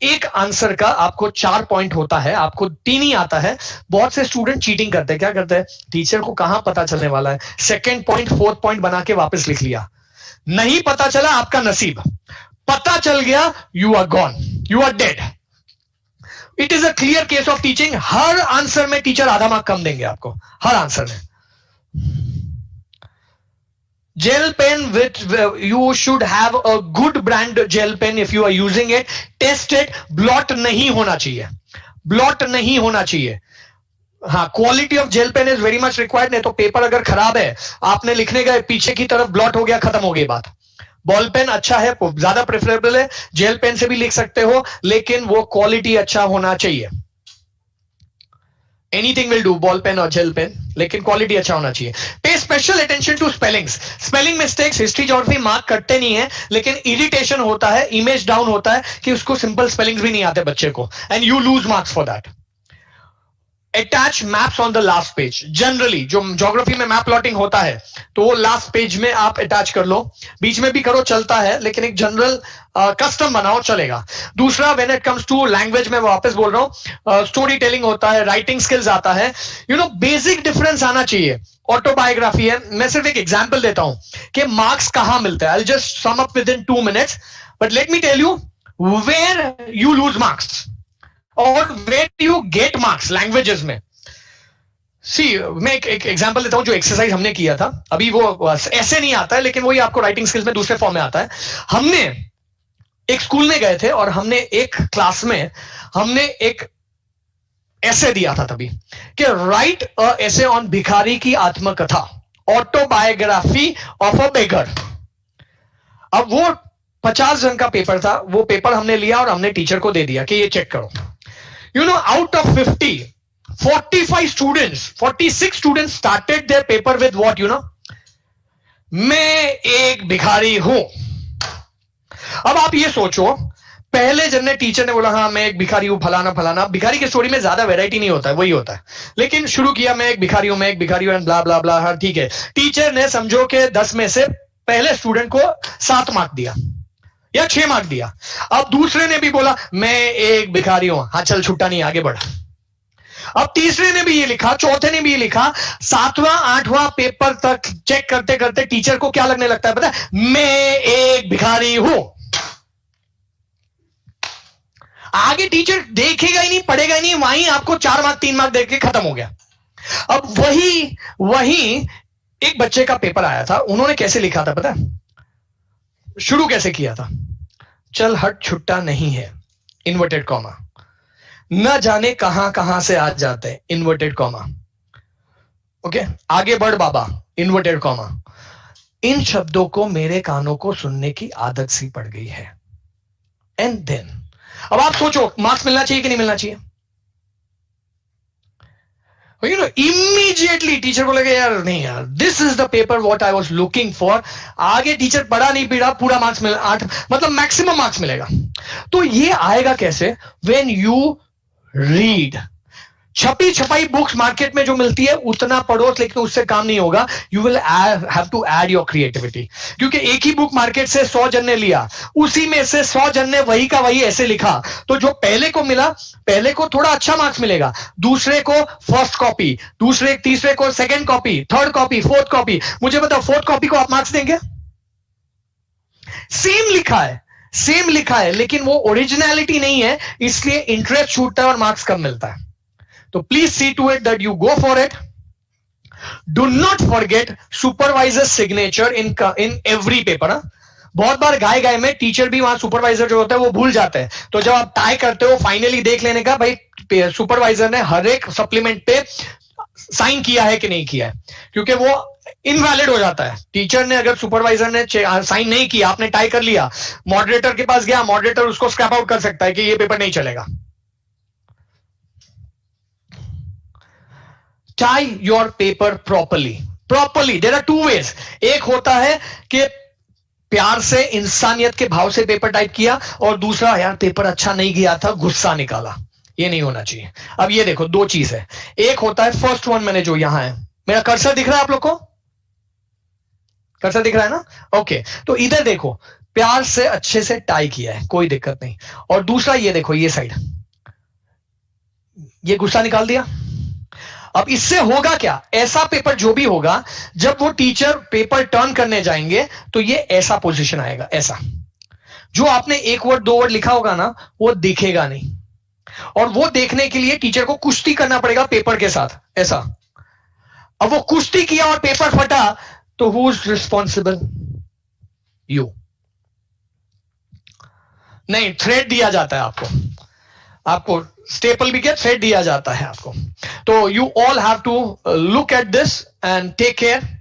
एक आंसर का आपको 4 पॉइंट होता है, आपको 3 ही आता है। बहुत से स्टूडेंट चीटिंग करते हैं, क्या करते हैं, टीचर को कहां पता चलने वाला है, सेकंड पॉइंट फोर्थ पॉइंट बना के वापस लिख लिया। नहीं पता चला, आपका नसीब। पता चल गया, you are gone, you are dead. It is a clear case of teaching. हर आंसर में टीचर आधा मार्क कम देंगे आपको, हर आंसर में। Gel pen, which you should have a good brand gel pen if you are using it. Test it. Blot नहीं होना चाहिए, blot नहीं होना चाहिए। हाँ, quality of gel pen is very much required. नहीं तो पेपर अगर खराब है, आपने लिखने गए, पीछे की तरफ ब्लॉट हो गया, खत्म हो गई बात। बॉल पेन अच्छा है, ज्यादा प्रेफरेबल है। जेल पेन से भी लिख सकते हो, लेकिन वो क्वालिटी अच्छा होना चाहिए। Anything will do, ball pen और जेल पेन, लेकिन क्वालिटी अच्छा होना चाहिए। Pay special attention to spellings. Spelling mistakes history geography mark करते नहीं है, लेकिन इरिटेशन होता है, इमेज डाउन होता है कि उसको सिंपल स्पेलिंग्स भी नहीं आते बच्चे को, and you lose marks for that. Attach maps on the last page. Generally जो ज्योग्राफी में मैप प्लॉटिंग होता है, तो वो लास्ट पेज में आप अटैच कर लो, बीच में भी करो चलता है, लेकिन एक जनरल कस्टम बनाओ, चलेगा। दूसरा, when it comes to language में वापस बोल रहा हूं, स्टोरी टेलिंग होता है, राइटिंग स्किल्स आता है, बेसिक डिफरेंस आना चाहिए। ऑटोबायोग्राफी है, मैं सिर्फ एक एग्जांपल देता हूं कि मार्क्स कहां मिलते हैं। I just sum up within 2 minutes, but let me tell you where you lose marks और where you get marks languages में। मैं एक एग्जांपल देता हूं, जो एक्सरसाइज हमने किया था। अभी वो ऐसे नहीं आता है, लेकिन वही आपको राइटिंग स्किल्स में दूसरे फॉर्म में आता है। हमने एक स्कूल में गए थे और हमने एक क्लास में हमने एक ऐसे दिया था तभी कि राइट अ ऐसे ऑन भिखारी की आत्मकथा, ऑटोबायोग्राफी ऑफ अ बेगर। अब वो 50 जन का पेपर था। वो पेपर हमने लिया और हमने टीचर को दे दिया कि ये चेक करो। Out of 50, 46 students started their paper with what, मैं एक भिखारी हूं। अब आप ये सोचो, पहले जन ने, टीचर ने बोला हाँ मैं एक भिखारी हूं, फलाना फलाना। भिखारी की स्टोरी में ज्यादा वैरायटी नहीं होता है, वही होता है, लेकिन शुरू किया मैं एक भिखारी हूं, मैं एक भिखारी हूं, एंड ब्ला ब्ला ब्ला। हाँ ठीक है, टीचर ने समझो कि 10 में से पहले स्टूडेंट को 7 मार्क दिया या 6 मार्क दिया। अब दूसरे ने भी बोला मैं एक भिखारी हूं, हाँ चल छुट्टा नहीं, आगे बढ़। अब तीसरे ने भी ये लिखा, चौथे ने भी ये लिखा, 7वां 8वां पेपर तक चेक करते करते टीचर को क्या लगने लगता है पता है, मैं एक भिखारी हूं। आगे टीचर देखेगा ही नहीं, पढ़ेगा ही नहीं, वहीं आपको 4 मार्क 3 मार्क देके खत्म हो गया। अब वही एक बच्चे का पेपर आया था, उन्होंने कैसे लिखा था पता है, शुरू कैसे किया था, चल हट छुट्टा नहीं है, इन्वर्टेड कॉमा, न जाने कहां कहां से आ जाते हैं, इन्वर्टेड कॉमा, ओके, आगे बढ़ बाबा, इन्वर्टेड कॉमा। इन शब्दों को मेरे कानों को सुनने की आदत सी पड़ गई है। एंड देन अब आप सोचो मार्क्स मिलना चाहिए कि नहीं मिलना चाहिए। इमीडिएटली टीचर को लगे यार नहीं यार, this is the paper what I was looking for. आगे टीचर पढ़ा नहीं पढ़ा, पूरा मार्क्स मिला 8, मतलब मैक्सिमम मार्क्स मिलेगा। तो ये आएगा कैसे, व्हेन यू रीड। छपी छपाई बुक्स मार्केट में जो मिलती है उतना पढ़ो, लेकिन उससे काम नहीं होगा। You will have to add your creativity, क्योंकि एक ही बुक मार्केट से 100 जन ने लिया, उसी में से 100 जन ने वही का वही ऐसे लिखा, तो जो पहले को मिला, पहले को थोड़ा अच्छा मार्क्स मिलेगा, दूसरे को फर्स्ट कॉपी, दूसरे तीसरे को second copy, third copy, fourth copy. मुझे बताओ फोर्थ कॉपी को आप मार्क्स देंगे? सेम लिखा है, लेकिन वो ओरिजिनलिटी नहीं है, इसलिए इंटरेस्ट छूटता है और मार्क्स कम मिलता है। तो please see to it that you go for it. Do not forget supervisor signature in every paper. बहुत बार गाय में टीचर भी वहां सुपरवाइजर जो होता है वो भूल जाते हैं, तो जब आप टाई करते हो फाइनली देख लेने का भाई सुपरवाइजर ने हर एक सप्लीमेंट पे साइन किया है कि नहीं किया है, क्योंकि वो इनवैलिड हो जाता है। टीचर ने अगर सुपरवाइजर ने साइन नहीं किया, आपने टाई कर लिया, मॉडरेटर के पास गया, मॉडरेटर उसको स्क्रैप आउट कर सकता है कि ये पेपर नहीं चलेगा। Tie your paper properly. There are 2 ways. एक होता है कि प्यार से, इंसानियत के भाव से पेपर टाइप किया, और दूसरा यार पेपर अच्छा नहीं गया था, गुस्सा निकाला। ये नहीं होना चाहिए। अब ये देखो 2 चीज है। एक होता है फर्स्ट वन, मैंने जो यहां है, मेरा कर्सर दिख रहा है आप लोग को? कर्सर दिख रहा है ना? ओके, तो इधर देखो, प्यार से अच्छे से टाई किया है, कोई दिक्कत नहीं। और दूसरा ये देखो, ये साइड, ये गुस्सा निकाल दिया। अब इससे होगा क्या, ऐसा पेपर जो भी होगा, जब वो टीचर पेपर टर्न करने जाएंगे तो ये ऐसा पोजीशन आएगा, ऐसा। जो आपने एक वर्ड दो वर्ड लिखा होगा ना, वो दिखेगा नहीं, और वो देखने के लिए टीचर को कुश्ती करना पड़ेगा पेपर के साथ, ऐसा। अब वो कुश्ती किया और पेपर फटा, तो हु इज रिस्पॉन्सिबल? यू। नहीं, थ्रेड दिया जाता है आपको स्टेपल भी क्या, थ्रेड दिया जाता है आपको। तो you all have to look at this and take care.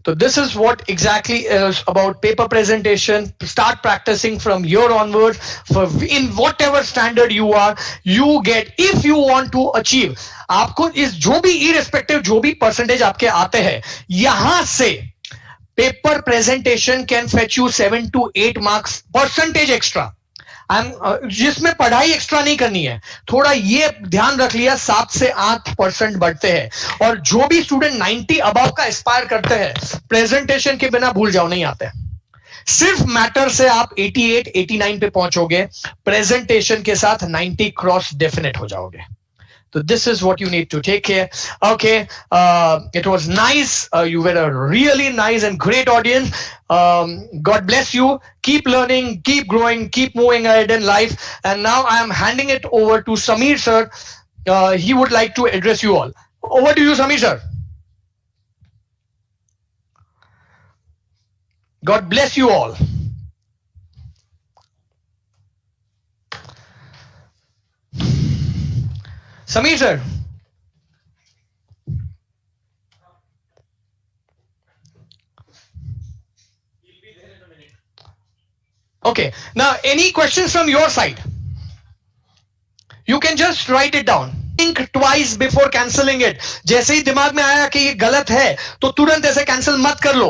So this is what exactly is about paper presentation. Start practicing from here onwards. For in whatever standard you are, you get, if you want to achieve, आपको इस जो भी irrespective जो भी percentage आपके आते हैं, यहां से paper presentation can fetch you 7 to 8 marks percentage extra. जिसमें पढ़ाई एक्स्ट्रा नहीं करनी है, थोड़ा ये ध्यान रख लिया, 7 से 8% बढ़ते हैं। और जो भी स्टूडेंट 90 अबव का एस्पायर करते हैं, प्रेजेंटेशन के बिना भूल जाओ, नहीं आते। सिर्फ मैटर से आप 88 89 पे पहुंचोगे, प्रेजेंटेशन के साथ 90 क्रॉस डेफिनेट हो जाओगे। So this is what you need to take care. Okay, it was nice. You were a really nice and great audience. God bless you. Keep learning, keep growing, keep moving ahead in life. And now I am handing it over to Samir sir. He would like to address you all. Over to you, Samir sir. God bless you all. Samir sir. Okay, now any questions from your side? You can just write it down. Think twice before cancelling it. जैसे ही दिमाग में आया कि ये गलत है, तो तुरंत ऐसे कैंसिल मत कर लो।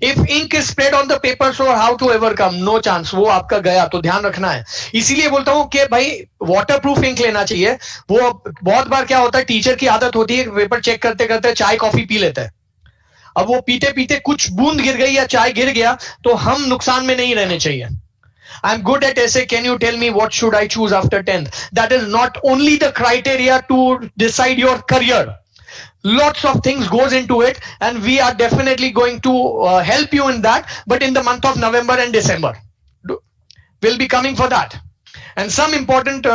If ink is spread on the paper, so how to overcome? No chance. वो आपका गया, तो ध्यान रखना है। इसीलिए बोलता हूं कि भाई वाटर प्रूफ इंक लेना चाहिए। वो बहुत बार क्या होता है, टीचर की आदत होती है पेपर चेक करते करते चाय कॉफी पी लेते हैं। अब वो पीते पीते कुछ बूंद गिर गई या चाय गिर गया, तो हम नुकसान में नहीं रहने चाहिए। I'm good at essay. Can you tell me what should I choose after 10th? That is not only the criteria to decide your career. Lots of things goes into it, and we are definitely going to help you in that. But in the month of November and December, we'll be coming for that. And some important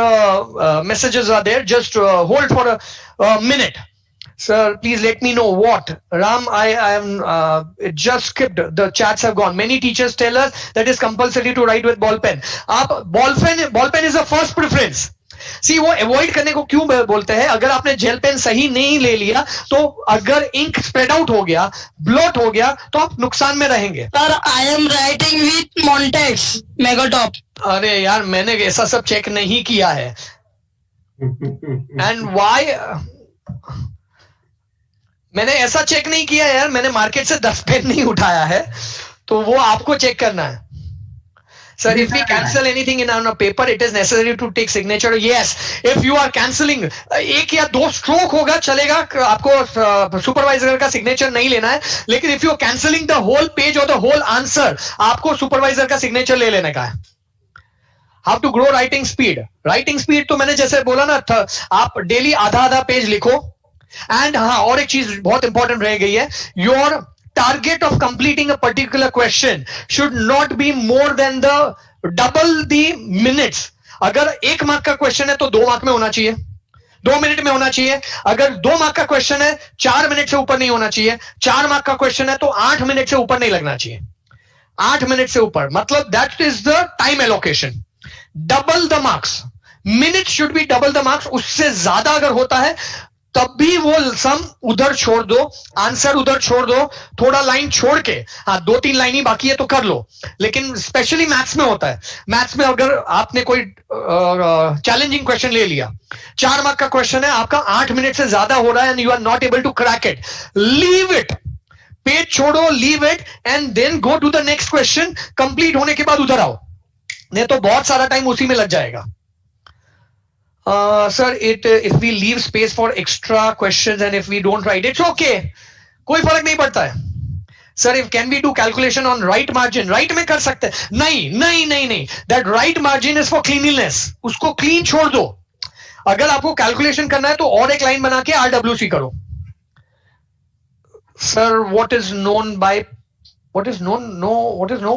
messages are there. Just hold for a minute. Sir, please let me know what. Ram, I am it just skipped. The chats have gone. Many teachers tell us that it's compulsory to write with ball pen. Ball pen is the first preference. सी वो avoid करने को क्यों बोलते हैं, अगर आपने gel pen सही नहीं ले लिया, तो अगर इंक स्प्रेड आउट हो गया, ब्लॉट हो गया, तो आप नुकसान में रहेंगे। Sir I am writing with Montex Megatop. अरे यार, मैंने ऐसा सब चेक नहीं किया है। And why? मैंने ऐसा चेक नहीं किया यार, मैंने मार्केट से 10 पेन नहीं उठाया है, तो वो आपको चेक करना है। Sir, if we cancel anything in on a paper, it is necessary to take signature. Yes, if you are cancelling, एक या दो स्ट्रोक होगा चलेगा, आपको सुपरवाइजर का सिग्नेचर नहीं लेना है। लेकिन if you are cancelling the whole page or the whole answer, आपको सुपरवाइजर का सिग्नेचर ले लेने का है। How to grow writing speed? Writing speed तो मैंने जैसे बोला ना, आप डेली आधा आधा पेज लिखो। एंड हाँ, और एक चीज बहुत इंपॉर्टेंट रह गई है, your target of completing a particular question should not be more than the double the minutes. अगर 1 मार्क का क्वेश्चन है तो 2 मार्क में होना चाहिए, 2 मिनट में होना चाहिए। अगर 2 मार्क का क्वेश्चन है, 4 मिनट से ऊपर नहीं होना चाहिए। 4 मार्क का क्वेश्चन है तो 8 मिनट से ऊपर नहीं लगना चाहिए। 8 मिनट से ऊपर मतलब that is the time allocation. Double the marks, minute should be double the marks. उससे ज्यादा अगर होता है तब भी वो सम उधर छोड़ दो, आंसर उधर छोड़ दो, थोड़ा लाइन छोड़ के, हाँ 2-3 लाइन ही बाकी है तो कर लो। लेकिन स्पेशली मैथ्स में होता है, मैथ्स में अगर आपने कोई चैलेंजिंग क्वेश्चन ले लिया, 4 मार्क का क्वेश्चन है, आपका 8 मिनट से ज्यादा हो रहा है and you are not able to crack it, leave it, page छोड़ो, leave it and then go to the next question. Complete होने के बाद उधर आओ, नहीं तो बहुत सारा टाइम उसी में लग जाएगा। Sir, if we leave space for extra questions and if we don't write, it's okay. कोई फर्क नहीं पड़ता है। Sir if can we do calculation on right margin? Right में कर सकते हैं? नहीं नहीं नहीं नहीं, that right margin is for cleanliness, उसको क्लीन छोड़ दो। अगर आपको कैलकुलेशन करना है तो और एक लाइन बना के RWC करो। Sir what is known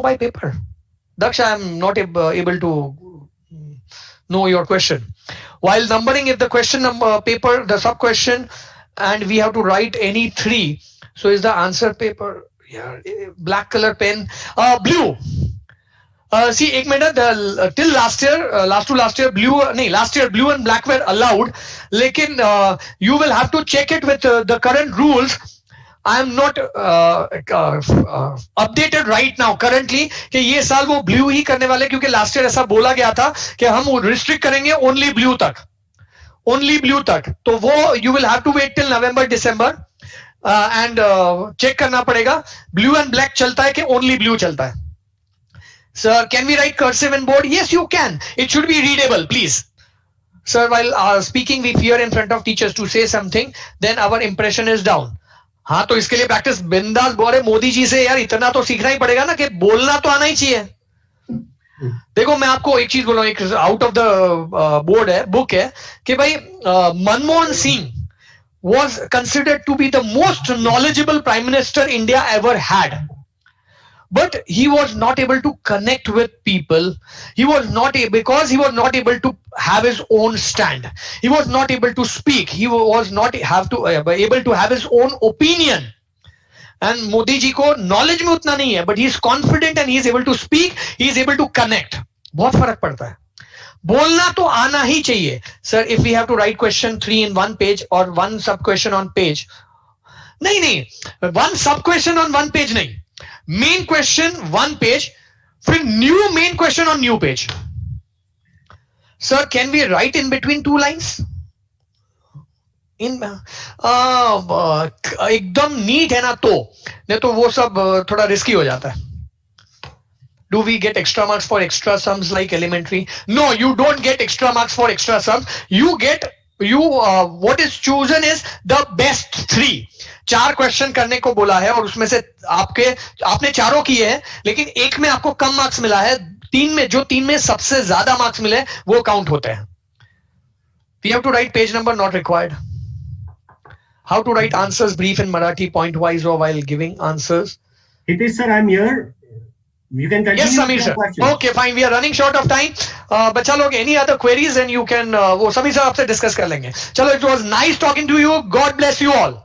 by paper? Daksh, I am not able to know your question. While numbering, if the question number paper, the sub question, and we have to write any three, so is the answer paper, black color pen, blue. See, एक minute, till last year blue, नहीं, last year blue and black were allowed, लेकिन you will have to check it with the current rules. I am not updated right now currently कि ये साल वो blue ही करने वाले, क्योंकि लास्ट ईयर ऐसा बोला गया था कि हम रिस्ट्रिक्ट करेंगे ओनली ब्लू तक, तो वो you will have to wait till November December and check करना पड़ेगा ब्लू एंड ब्लैक चलता है कि ओनली ब्लू चलता है। Sir can we write cursive in board? Yes you can, it should be readable please. Sir while speaking we fear in front of teachers to say something, then our impression is down. हाँ, तो इसके लिए practice बिंदास बोल रहे मोदी जी से, यार इतना तो सीखना ही पड़ेगा ना कि बोलना तो आना ही चाहिए। देखो मैं आपको एक चीज बोल रहा हूँ, एक आउट ऑफ द बोर्ड है, बुक है कि भाई Manmohan Singh was considered to be the most knowledgeable prime minister India ever had, but he was not able to connect with people. Because he was not able to have his own stand. He was not able to speak. He was not able to have his own opinion. And Modi ji को knowledge में उतना नहीं है, but he is confident and he is able to speak. He is able to connect. बहुत फर्क पड़ता है। बोलना तो आना ही चाहिए। Sir, if we have to write question 3 in 1 page or 1 sub question on page, नहीं, 1 sub question on 1 page नहीं, मेन क्वेश्चन 1 पेज, फिर new main question on new page. Sir can we write in between 2 lines? एकदम neat है ना, तो नहीं तो वो सब थोड़ा रिस्की हो जाता है। Do we get extra marks for extra sums like elementary? No, you don't get extra marks for extra sums. What is chosen is the best 3. 4 question करने को बोला है और उसमें से आपने चारों किए हैं, लेकिन एक में आपको कम मार्क्स मिला है, 3 में सबसे ज्यादा मार्क्स मिले वो काउंट होते हैं। We have to write page number not required. How to write answers brief in Marathi point wise or while giving answers? It is, sir, I'm here. You can continue. Yes, Samir sir. Okay, fine. We are running short of time. बच्चा लोग, any other queries and you can वो Sameer sir आपसे discuss कर लेंगे। चलो, it was nice talking to you. God bless you all.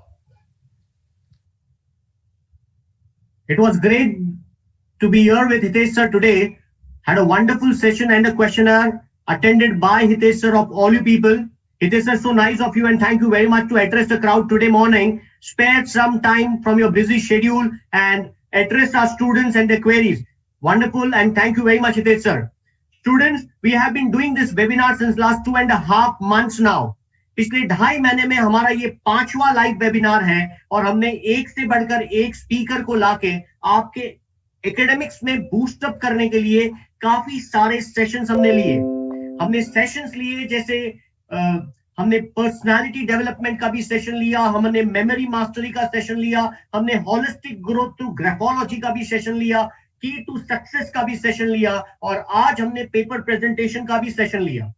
It was great to be here with Hitesh sir today. Had a wonderful session and a questionnaire attended by Hitesh sir of all you people. Hitesh sir, so nice of you and thank you very much to address the crowd today morning. Spared some time from your busy schedule and address our students and their queries. Wonderful and thank you very much, Hitesh sir. Students, we have been doing this webinar since last 2.5 months now. पिछले 2.5 महीने में हमारा ये 5वां live webinar है और हमने एक से बढ़कर एक स्पीकर को लाके आपके एकेडमिक्स में बूस्ट अप करने के लिए काफी सारे सेशंस हमने लिए। हमने सेशंस लिए जैसे हमने पर्सनालिटी डेवलपमेंट का भी सेशन लिया, हमने मेमोरी मास्टरी का सेशन लिया, हमने होलिस्टिक ग्रोथ थ्रू ग्राफोलॉजी का भी सेशन लिया, की टू सक्सेस का भी सेशन लिया और आज हमने पेपर प्रेजेंटेशन का भी सेशन लिया।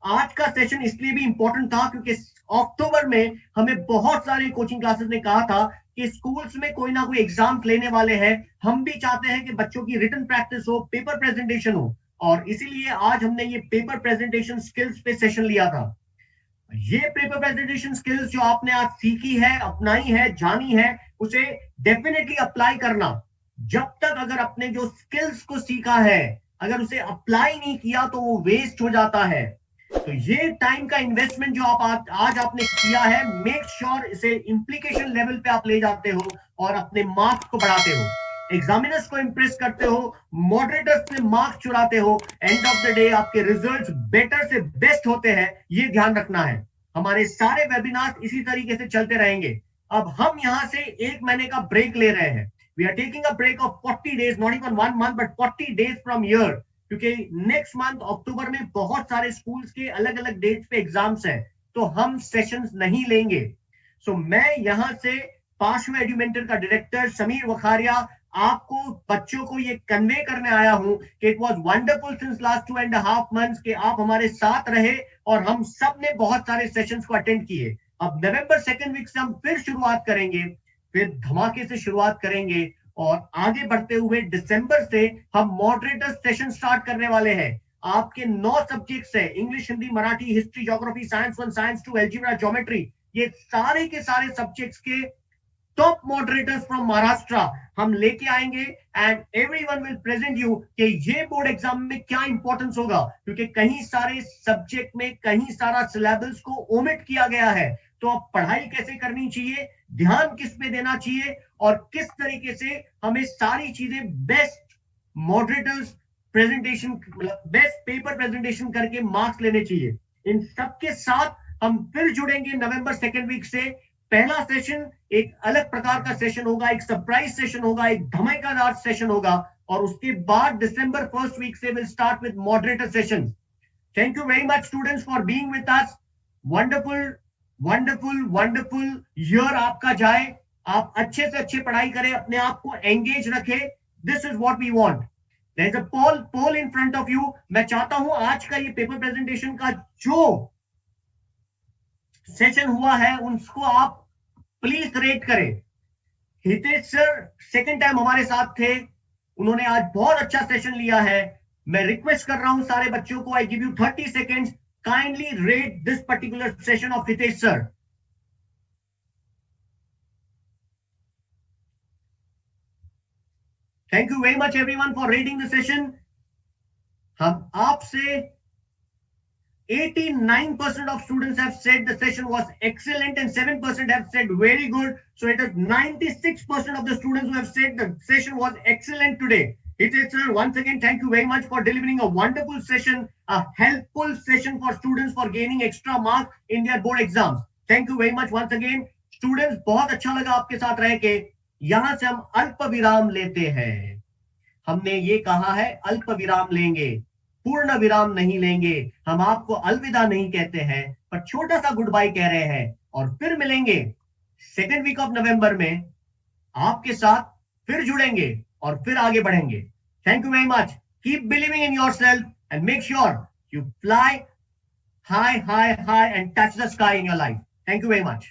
आज का सेशन इसलिए भी इंपॉर्टेंट था क्योंकि अक्टूबर में हमें बहुत सारे कोचिंग क्लासेस ने कहा था कि स्कूल्स में कोई ना कोई एग्जाम लेने वाले हैं, हम भी चाहते हैं कि बच्चों की रिटन प्रैक्टिस हो, पेपर प्रेजेंटेशन हो, और इसीलिए आज हमने ये पेपर प्रेजेंटेशन स्किल्स पे सेशन लिया था। ये पेपर प्रेजेंटेशन स्किल्स जो आपने आज सीखी है, अपनाई है, जानी है, उसे डेफिनेटली अप्लाई करना। जब तक अगर अपने जो स्किल्स को सीखा है अगर उसे अप्लाई नहीं किया तो वो वेस्ट हो जाता है। तो ये टाइम का इन्वेस्टमेंट जो आज आपने किया है, मेक श्योर इसे इंप्लीकेशन लेवल पे आप ले जाते हो और अपने मार्क्स को बढ़ाते हो, एग्जामिनर्स को इंप्रेस करते हो, मॉडरेटर्स से मार्क्स चुराते हो, एंड ऑफ द डे आपके रिजल्ट्स बेटर से बेस्ट होते हैं। ये ध्यान रखना है। हमारे सारे वेबिनार इसी तरीके से चलते रहेंगे। अब हम यहाँ से 1 महीने का ब्रेक ले रहे हैं। We are taking a break of 40 days, not even 1 month, but 40 days from here. क्योंकि नेक्स्ट मंथ अक्टूबर में बहुत सारे स्कूल्स के अलग अलग डेट्स पे एग्जाम्स हैं, तो हम सेशंस नहीं लेंगे। सो मैं यहाँ से पार्श्व एडुमेंटर का डायरेक्टर समीर वखारिया, आपको बच्चों को ये कन्वे करने आया हूं कि it was wonderful since last 2.5 months कि आप हमारे साथ रहे और हम सब ने बहुत सारे सेशंस को अटेंड किए। अब नवंबर 2nd वीक से हम फिर शुरुआत करेंगे, फिर धमाके से शुरुआत करेंगे और आगे बढ़ते हुए दिसंबर से हम मॉडरेटर सेशन स्टार्ट करने वाले हैं। आपके 9 सब्जेक्ट्स है, English, Hindi, Marathi, history, geography, science 1, science 2, algebra, geometry, ये सारे के सारे सब्जेक्ट्स के टॉप मॉडरेटर्स फ्रॉम महाराष्ट्र हम लेके आएंगे and everyone will present you कि ये बोर्ड एग्जाम में क्या इंपॉर्टेंस होगा, क्योंकि कहीं सारे सब्जेक्ट में कहीं सारा सिलेबस को ओमिट किया गया है। तो अब पढ़ाई कैसे करनी चाहिए, ध्यान किस पे देना चाहिए और किस तरीके से हमें सारी चीजें best moderators presentation, best paper presentation करके मार्क्स लेने चाहिए। इन सबके साथ हम फिर जुड़ेंगे नवंबर 2nd वीक से। पहला सेशन एक अलग प्रकार का सेशन होगा, एक सरप्राइज सेशन होगा, एक धमाकेदार सेशन होगा और उसके बाद दिसंबर 1st वीक से will start with moderator session. Thank you very much students for being with us. Wonderful wonderful wonderful year आपका जाए, आप अच्छे से अच्छे पढ़ाई करें, अपने आप को एंगेज रखें। This is what we want. There is a poll in front of you. मैं चाहता हूं आज का ये पेपर प्रेजेंटेशन का जो सेशन हुआ है उसको आप प्लीज रेट करें। हितेश सर सेकंड टाइम हमारे साथ थे, उन्होंने आज बहुत अच्छा सेशन लिया है। मैं रिक्वेस्ट कर रहा हूं सारे बच्चों को, I give you 30 seconds, kindly rate this particular session of Hitesh sir. Thank you very much everyone for rating the session. हम आपसे 89% of students have said the session was excellent and 7% have said very good. So it is 96% of the students who have said the session was excellent today. Hitesh sir, once again, thank you very much for delivering a wonderful session, a helpful session for students for gaining extra marks in their board exams. Thank you very much once again. Students, बहुत अच्छा लगा आपके साथ रह के। यहां से हम अल्प विराम लेते हैं। हमने ये कहा है अल्प विराम लेंगे, पूर्ण विराम नहीं लेंगे। हम आपको अलविदा नहीं कहते हैं, पर छोटा सा गुड बाय कह रहे हैं और फिर मिलेंगे 2nd वीक ऑफ नवंबर में आपके साथ, फिर जुड़ेंगे और फिर आगे बढ़ेंगे। Thank you very much. Keep believing in yourself and make sure you fly high high high and touch the sky in your life. Thank you very much.